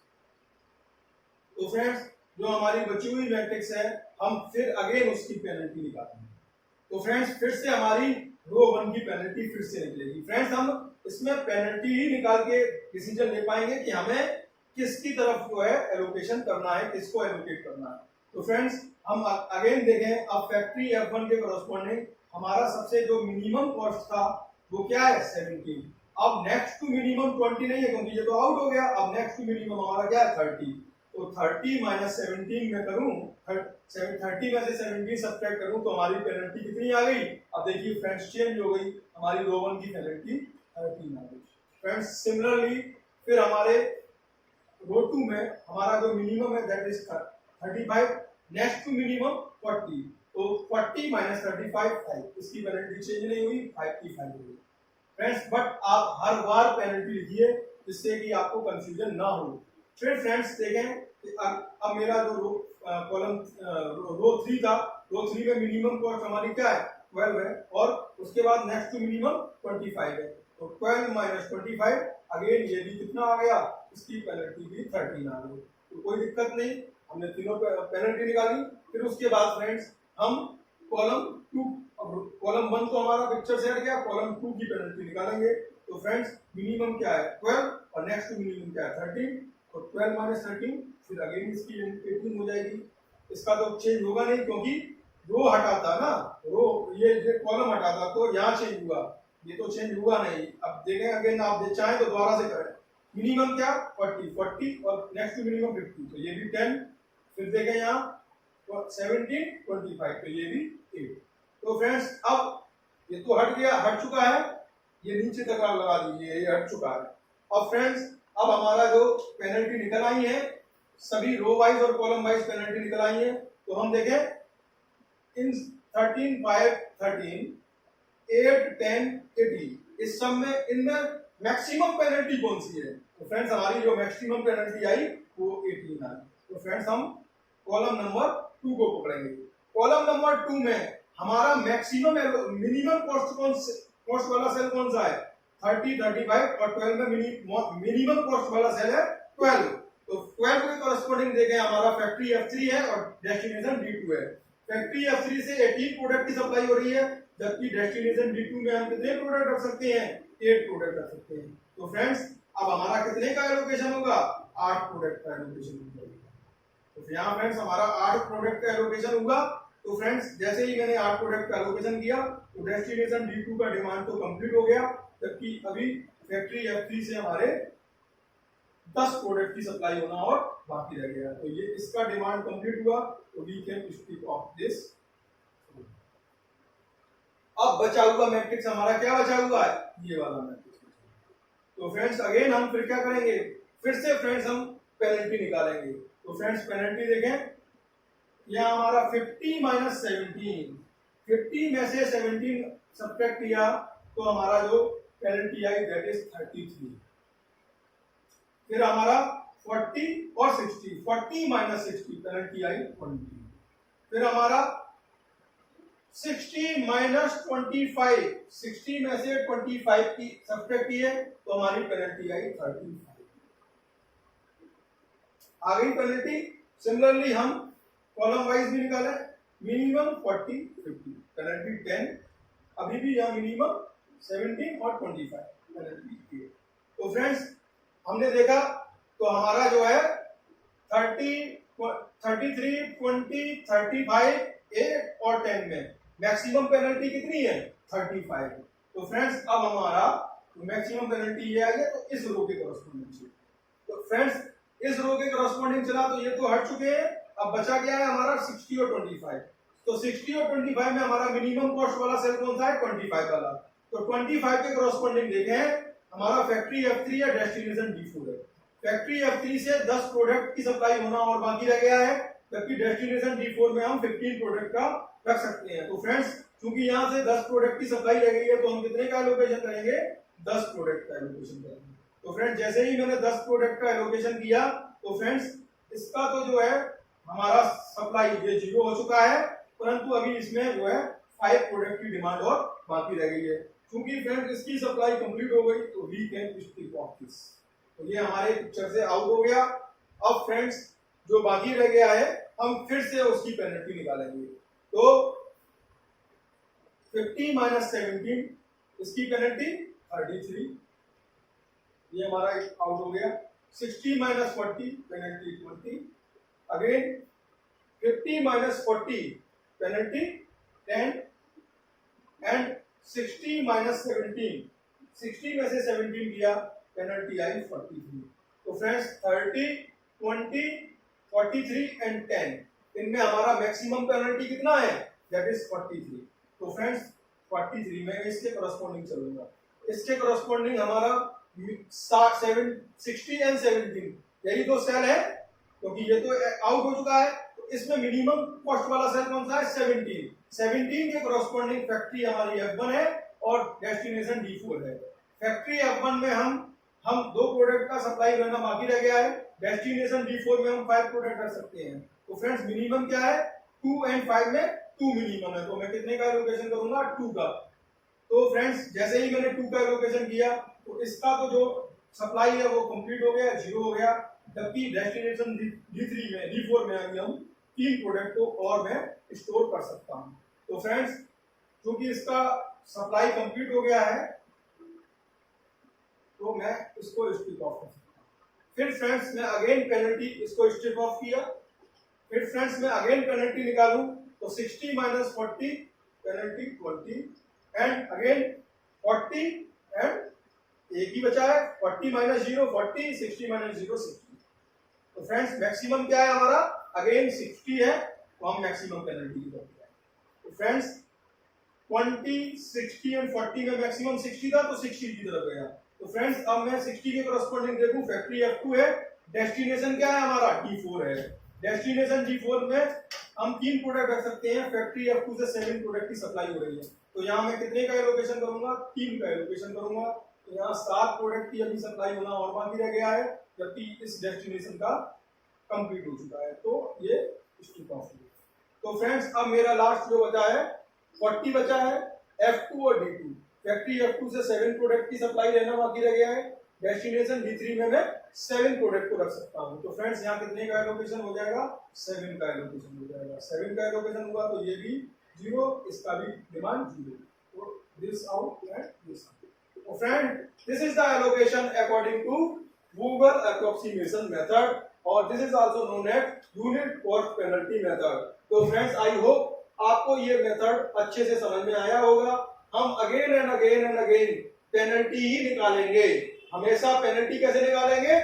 Speaker 1: तो फ्रेंड्स जो हमारी बची हुई मैट्रिक्स है, हम फिर अगेन उसकी पेनल्टी निकालेंगे। तो फ्रेंड्स फिर से हमारी रो 1 की पेनल्टी फिर से निकलेगी। फ्रेंड्स हम इसमें पेनल्टी ही निकाल के डिसीजन ले पाएंगे कि हमें किसकी तरफ जो है एलोकेशन करना है, किसको एलोकेट करना है। तो फ्रेंड्स हम अगेन देखें, अब फैक्ट्री F1 के कॉरस्पॉन्डिंग हमारा सबसे जो मिनिमम कॉस्ट था वो क्या है 17। अब नेक्स्ट टू मिनिमम 20 नहीं है क्योंकि ये तो आउट हो गया। अब नेक्स्ट टू मिनिमम हमारा क्या है 30, तो 30 माइनस 17 में करूं, 30 में से 17 सब्ट्रैक्ट करूं तो हमारी पेनल्टी कितनी आ गई। अब देखिए फ्रेंड्स चेंज हो गई, हमारी रो 1 की पेनल्टी 13 आ गई। फ्रेंड्स सिमिलरली फिर हमारे रो 2 में हमारा जो मिनिमम है that is 35, next to minimum 40, तो 40 माइनस 35 5, इसकी पेनल्टी चेंज नहीं हुई, 5 की 5 हुई। फ्रेंड्स बट आप हर बार पेनल्टी लिखिए जिससे कि आपको कंफ्यूजन ना हो। फिर फ्रेंड्स देखें कि अब मेरा जो कॉलम रो 3 था, रो 3 में मिनिमम कॉस्ट हमारी क्या है 12 है, और उसके बाद नेक्स्ट टू मिनिमम 25 है, तो 12 माइनस 25 अगेन ये भी कितना आ गया, इसकी पेनल्टी भी 13 आ गई। तो कोई दिक्कत नहीं, हमने तीनों पेनल्टी निकाली। फिर उसके बाद फ्रेंड्स हम कॉलम 1 तो हमारा पिक्चर से हट गया, कॉलम 2 की पेनल्टी निकालेंगे। तो फ्रेंड्स मिनिमम क्या है 12 और नेक्स्ट मिनिमम क्या है 13, तो 12 माइनस 13 फिर अगेन इसकी 18 हो जाएगी। इसका तो चेंज होगा नहीं क्योंकि रो हटाता ना, रो ये कॉलम हटाता तो यहाँ चेंज हुआ, ये तो चेंज हुआ नहीं। अब देखें अगेन, आप चाहें तो दोबारा से करें। मिनिमम क्या 40 और नेक्स्ट मिनिमम 50, तो ये भी 10। फिर देखें यहाँ 17 25, तो ये भी 8। तो फ्रेंड्स अब ये तो हट गया, हट चुका है, ये नीचे तक लगा दीजिए, ये हट चुका है। अब फ्रेंड्स अब हमारा जो पेनल्टी निकल आई है सभी रो वाइज और कॉलम वाइज पेनल्टी निकल आई है। तो हम देखें इन 13, 5, 13, 8, 10, 18 इस सब में इनमें मैक्सिमम पेनल्टी कौन सी है? तो फ्रेंड्स हमारी जो मैक्सिमम पेनल्टी आई वो 18 आई। तो फ्रेंड्स हम कॉलम नंबर 2 को पकड़ेंगे। कॉलम नंबर 2 में हमारा मैक्सिमम मिनिमम कॉस्ट वाला सेल कौन सा है? 30, 35 और 12 में मिनिमम कॉस्ट वाला सेल है 12। तो 12 के कॉरस्पॉन्डिंग देखें हमारा फैक्ट्री F3 है और डेस्टिनेशन D2 है। फैक्ट्री F3 से 18 प्रोडक्ट की सप्लाई हो रही है, जबकि डेस्टिनेशन D2 में हम कितने प्रोडक्ट रख सकते हैं? 8 प्रोडक्ट रख सकते हैं। तो फ्रेंड्स अब हमारा कितने का एलोकेशन होगा? 8 प्रोडक्ट का एलोकेशन होगा। तो यहाँ फ्रेंड्स हमारा 8 प्रोडक्ट का एलोकेशन होगा। तो फ्रेंड्स जैसे ही मैंने 8 प्रोडक्ट का एलोकेशन किया तो डेस्टिनेशन D2 का डिमांड तो कंप्लीट हो गया, जबकि अभी फैक्ट्री F3 से हमारे 10 प्रोडक्ट की सप्लाई होना और बाकी रह गया। तो ये इसका डिमांड कंप्लीट हुआ, तो we can speak off this. अब बचा हुआ मैट्रिक्स हमारा क्या बचा हुआ है? ये वाला मैट्रिक्स। तो फ्रेंड्स अगेन हम फिर क्या करेंगे? फिर से फ्रेंड्स हम पेनल्टी निकालेंगे। तो फ्रेंड्स पेनल्टी देखें, यहाँ हमारा 50 माइनस 17, 50 में से 17 सब्ट्रैक्ट किया तो हमारा जो पेनल्टी आई दैट इज 33। फिर हमारा 40 और 60, 40 माइनस 60 पेनल्टी आई 20। फिर हमारा 60 माइनस 25, 60 में से 25 की सब्ट्रैक्ट किए तो हमारी पेनल्टी आई 35। आ गई पेनल्टी। सिमिलरली हम कॉलम वाइज भी निकाले, मिनिमम 40, 50 पेनल्टी 10, अभी भी यहाँ मिनिमम 17 और 25 पेनल्टी 8। तो फ्रेंड्स हमने देखा तो हमारा जो है 30, 33, 20, 35, 8 और 10 में मैक्सिमम पेनल्टी कितनी है? 35। तो फ्रेंड्स अब हमारा मैक्सिमम पेनल्टी ये आ गया, तो इस रो के कॉरस्पॉन्डिंग चला। तो फ्रेंड्स इस रो के कॉरस्पॉन्डिंग चला तो ये तो हट चुके हैं। अब बचा क्या है हमारा? 60 और 25। तो 60 और 25 में हमारा मिनिमम कॉस्ट वाला सेल कौन सा है? 25 वाला। तो 25 के कॉरस्पॉन्डिंग देखें हमारा फैक्ट्री F3 या डेस्टिनेशन D4 है। फैक्ट्री F3 से 10 प्रोडक्ट की सप्लाई होना और बाकी रह गया है, जबकि डेस्टिनेशन D4 में हम 15 प्रोडक्ट का रख सकते हैं। तो फ्रेंड्स क्योंकि यहाँ से 10 प्रोडक्ट की सप्लाई रह गई है तो हम कितने का एलोकेशन करेंगे? 10 प्रोडक्ट का एलोकेशन करेंगे। तो फ्रेंड्स जैसे ही मैंने 10 प्रोडक्ट का एलोकेशन किया तो फ्रेंड्स इसका तो जो है हमारा सप्लाई ये 0 हो चुका है, परंतु अभी इसमें जो है 5 प्रोडक्ट की डिमांड और बाकी रह गई है। क्योंकि फ्रेंड्स इसकी सप्लाई कंप्लीट हो गई तो we can speak off this. तो ये हमारे पिक्चर से आउट हो गया। अब फ्रेंड्स जो बाकी रह गया है हम फिर से उसकी पेनल्टी निकालेंगे। तो 50 माइनस 17 इसकी पेनल्टी 33, ये हमारा आउट हो गया। 60 minus 40 penalty 20, again 50 minus 40 penalty 10 and 60 minus 17, 60 में से 17 किया पेनल्टी आई 43। तो फ्रेंड्स 30, 20, 43 एंड 10 इनमें हमारा मैक्सिमम पेनल्टी कितना है? That is 43। तो फ्रेंड्स 43 में इसके कॉरस्पॉन्डिंग चलूंगा। इसके कॉरस्पॉन्डिंग हमारा 60 एंड 17 यही तो सेल है, क्योंकि ये तो आउट हो चुका है। तो इसमें मिनिमम कॉस्ट वाला सेल कौन सा है? 17। 17 के कॉरस्पॉन्डिंग फैक्ट्री हमारी F1 है और डेस्टिनेशन D4 है। फैक्ट्री F1 में हम 2 प्रोडक्ट का सप्लाई करना बाकी रह गया है, डेस्टिनेशन D4 में हम 5 प्रोडक्ट रख सकते हैं। तो फ्रेंड्स मिनिमम क्या है? 2 एंड 5 में 2 मिनिमम है, तो मैं कितने का एलोकेशन करूंगा? 2 का। तो फ्रेंड्स जैसे ही मैंने 2 का एलोकेशन किया तो इसका तो जो सप्लाई है वो कंप्लीट हो गया, 0 हो गया, जबकि डेस्टिनेशन D3 में D4 में अभी हम 3 प्रोडक्ट को और मैं स्टोर कर सकता हूं। तो फ्रेंड्स क्योंकि इसका सप्लाई कंप्लीट हो गया है तो मैं इसको स्ट्रिप ऑफ कर सकता हूं। फिर फ्रेंड्स मैं अगेन पेनल्टी इसको स्ट्रिप ऑफ किया। फिर फ्रेंड्स मैं अगेन पेनल्टी निकालूं तो 60 minus 40 penalty 20 and again 40 and एक ही बचा है 40 माइनस 0 40, 60 माइनस 0 60। तो फ्रेंड्स मैक्सिमम क्या है हमारा? अगेन 60 है, तो हम मैक्सिमम पेनल्टी की तरफ जाए। तो फ्रेंड्स 20, 60 एंड 40 में मैक्सिमम 60 था तो 60 की तरफ गया। तो फ्रेंड्स अब मैं 60 के कॉरस्पॉन्डिंग देखूं, फैक्ट्री F2 है, डेस्टिनेशन क्या है हमारा, D4 है। डेस्टिनेशन D4 में हम 3 प्रोडक्ट रख सकते हैं। फैक्ट्री F2 से 7 प्रोडक्ट की सप्लाई हो रही है, तो यहाँ मैं कितने का एलोकेशन करूंगा, 3 का एलोकेशन करूंगा। तो यहाँ 7 प्रोडक्ट की अभी सप्लाई होना और बाकी रह गया है, जबकि इस डेस्टिनेशन का कंप्लीट हो चुका है। तो ये स्टॉक ऑफ। तो फ्रेंड्स अब मेरा लास्ट जो बचा है 40 बचा है, F2 और D2। फैक्ट्री F2 से 7 प्रोडक्ट की सप्लाई रहना बाकी रह गया है। डेस्टिनेशन D3 में मैं 7 प्रोडक्ट को रख सकता हूं। तो फ्रेंड्स यहाँ कितने का एलोकेशन हो जाएगा, 7 का एलोकेशन हो जाएगा। 7 का एलोकेशन हुआ तो ये भी 0, इसका भी डिमांड 0। तो this out and this out. तो friend this is the allocation according to Google approximation method, और this is also known as unit cost penalty method. तो फ्रेंड्स आई होप आपको ये मेथड अच्छे से समझ में आया होगा। हम अगेन एंड अगेन पेनल्टी ही निकालेंगे। हमेशा पेनल्टी कैसे निकालेंगे,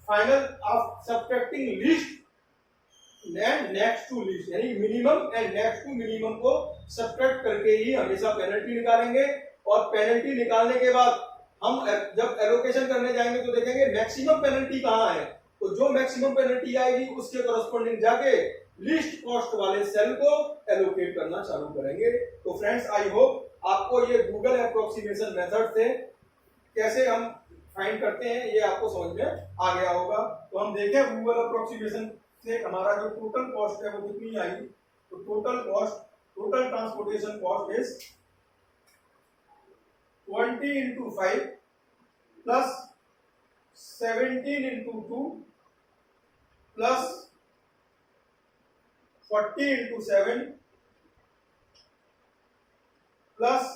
Speaker 1: final of subtracting list and next to list, यानी minimum and next to minimum को सब्ट्रैक्ट करके ही हमेशा पेनल्टी निकालेंगे। और पेनल्टी निकालने के बाद हम जब एलोकेशन करने जाएंगे तो देखेंगे मैक्सिमम पेनल्टी कहां है। तो जो मैक्सिमम पेनल्टी आएगी उसके कॉरस्पॉन्डिंग जाके लिस्ट कॉस्ट वाले सेल को एलोकेट करना चालू करेंगे। तो फ्रेंड्स आई होप आपको ये गूगल अप्रोक्सीमेशन मेथड से कैसे हम फाइंड करते हैं ये आपको समझ में आ गया होगा। तो हम देखें गूगल अप्रोक्सीमेशन से हमारा जो टोटल कॉस्ट है वो कितनी आई। तो total transportation cost is 20 into 5 plus 17 into 2 plus 40 into 7 plus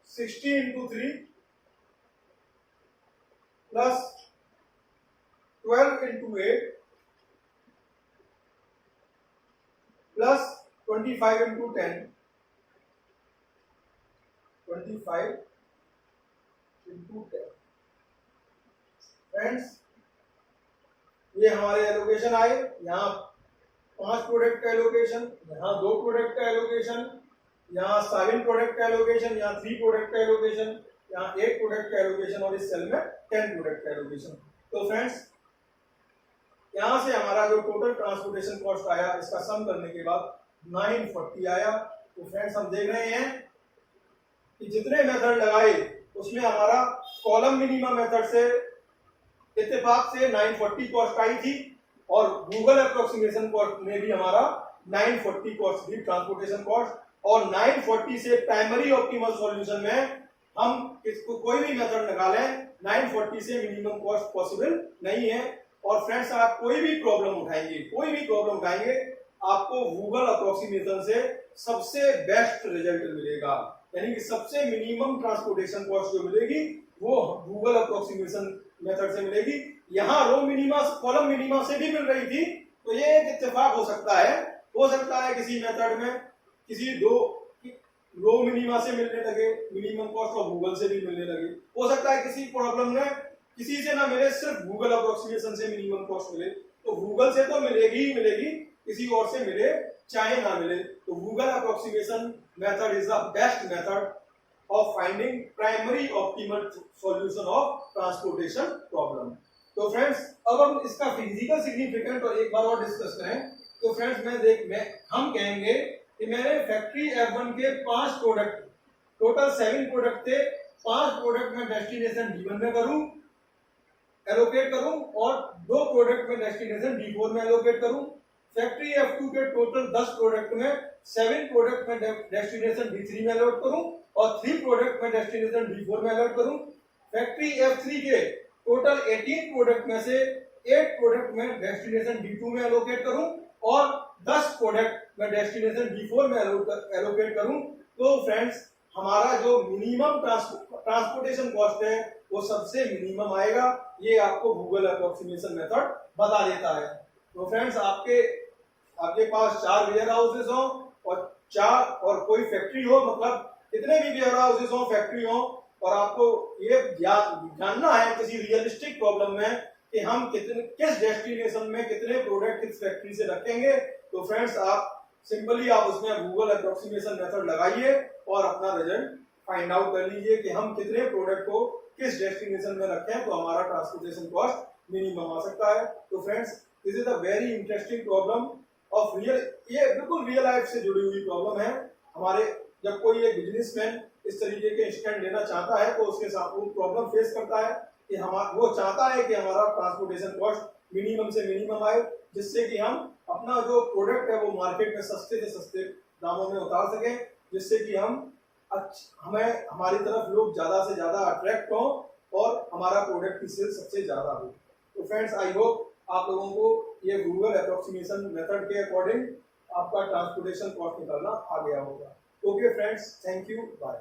Speaker 1: 60 into 3 plus 12 into 8 plus 25 into 10, 25 into 10। Friends ये हमारे एलोकेशन आए। यहाँ 5 प्रोडक्ट का एलोकेशन, यहाँ 2 प्रोडक्ट का एलोकेशन, यहाँ 7 प्रोडक्ट का एलोकेशन, यहाँ 3 प्रोडक्ट का एलोकेशन, यहाँ 8 प्रोडक्ट का एलोकेशन और इस सेल में 10 प्रोडक्ट का एलोकेशन। तो फ्रेंड्स यहाँ से हमारा जो टोटल ट्रांसपोर्टेशन कॉस्ट आया इसका सम करने के बाद 940 आया। तो फ्रेंड्स हम देख रहे हैं कि जितने मेथड लगाए उसमें हमारा कॉलम मिनिमम मेथड से इत्तेफाक से 940 कॉस्ट आई थी, और गूगल अप्रोक्सीमेशन कॉस्ट में भी हमारा 940 कॉस्ट थी ट्रांसपोर्टेशन कॉस्ट। और 940 से प्राइमरी ऑप्टिमल सॉल्यूशन में हम इसको कोई भी मेथड निकालें 940 से मिनिमम कॉस्ट पॉसिबल नहीं है। और फ्रेंड्स आप कोई भी प्रॉब्लम उठाएंगे आपको गूगल अप्रोक्सीमेशन से सबसे बेस्ट रिजल्ट मिलेगा, यानी कि सबसे मिनिमम ट्रांसपोर्टेशन कॉस्ट जो मिलेगी वो गूगल अप्रोक्सीमेशन मेथड से मिलेगी। यहाँ रो मिनिमा कॉलम मिनिमा से भी मिल रही थी, तो ये एक इत्तेफाक हो सकता है किसी मेथड में किसी 2 रो मिनिमा से मिलने लगे मिनिमम कॉस्ट और गूगल से भी मिलने लगे। हो सकता है किसी प्रॉब्लम में किसी से ना मिले, सिर्फ गूगल अप्रोक्सीमेशन से मिनिमम कॉस्ट मिले। तो गूगल से तो मिलेगी ही मिलेगी, किसी और से मिले चाहे ना मिले। तो Google approximation method is the best method of finding primary optimal solution of transportation problem. तो फ्रेंड्स अब हम इसका फिजिकल सिग्निफिकेंट और एक बार और डिस्कस करें। तो फ्रेंड्स हम कहेंगे कि मैंने फैक्ट्री F1 के 5 प्रोडक्ट, टोटल 7 प्रोडक्ट थे, 5 प्रोडक्ट में डेस्टिनेशन D1 में करूं एलोकेट करूं और 2 प्रोडक्ट में डेस्टिनेशन D4 में एलोकेट करूं। फैक्ट्री F2 के टोटल 10 प्रोडक्ट में 7 प्रोडक्ट में डेस्टिनेशन D3 में अलॉट करूं और 3 प्रोडक्ट में डेस्टिनेशन D4 में अलॉट करूं। फैक्ट्री F3 के टोटल 18 प्रोडक्ट में से 8 प्रोडक्ट में डेस्टिनेशन D2 में एलोकेट करूं और 10 प्रोडक्ट में डेस्टिनेशन D4 में एलोकेट करूं। तो फ्रेंड्स हमारा जो मिनिमम ट्रांसपोर्टेशन कॉस्ट है वो सबसे मिनिमम आएगा। ये आपको गूगल अप्रोक्सीमेशन मेथड बता देता है। तो फ्रेंड्स आपके पास 4 वेयर हाउसेस हो और कोई फैक्ट्री हो, मतलब कितने भी वेयर हाउसेस हो फैक्ट्री हो, और आपको ये जानना है किसी रियलिस्टिक प्रॉब्लम में कि हम किस डेस्टिनेशन में कितने प्रोडक्ट किस फैक्ट्री से रखेंगे। तो फ्रेंड्स आप सिंपली आप उसमें गूगल अप्रोक्सीमेशन मेथड लगाइए और अपना रिजल्ट फाइंड आउट कर लीजिए कि हम कितने प्रोडक्ट को किस डेस्टिनेशन में रखें तो हमारा ट्रांसपोर्टेशन कॉस्ट मिनिमम आ सकता है। तो friends, this is a very interesting problem of real, ये बिल्कुल रियल लाइफ से जुड़ी हुई प्रॉब्लम है हमारे। जब कोई एक बिजनेसमैन इस तरीके के इंस्टेंट लेना चाहता है तो उसके साथ वो प्रॉब्लम फेस करता है कि वो चाहता है कि हमारा ट्रांसपोर्टेशन कॉस्ट मिनिमम से मिनिमम आए, जिससे कि हम अपना जो प्रोडक्ट है वो मार्केट में सस्ते से सस्ते दामों में उतार सकें, जिससे कि हमें हमारी तरफ लोग ज़्यादा से ज़्यादा अट्रैक्ट हों और हमारा प्रोडक्ट की सेल सबसे ज़्यादा हो। तो फ्रेंड्स, आई होप आप लोगों को ये गूगल अप्रोक्सीमेशन मेथड के अकॉर्डिंग आपका ट्रांसपोर्टेशन कॉस्ट निकालना आ गया होगा। Okay friends, thank you, bye.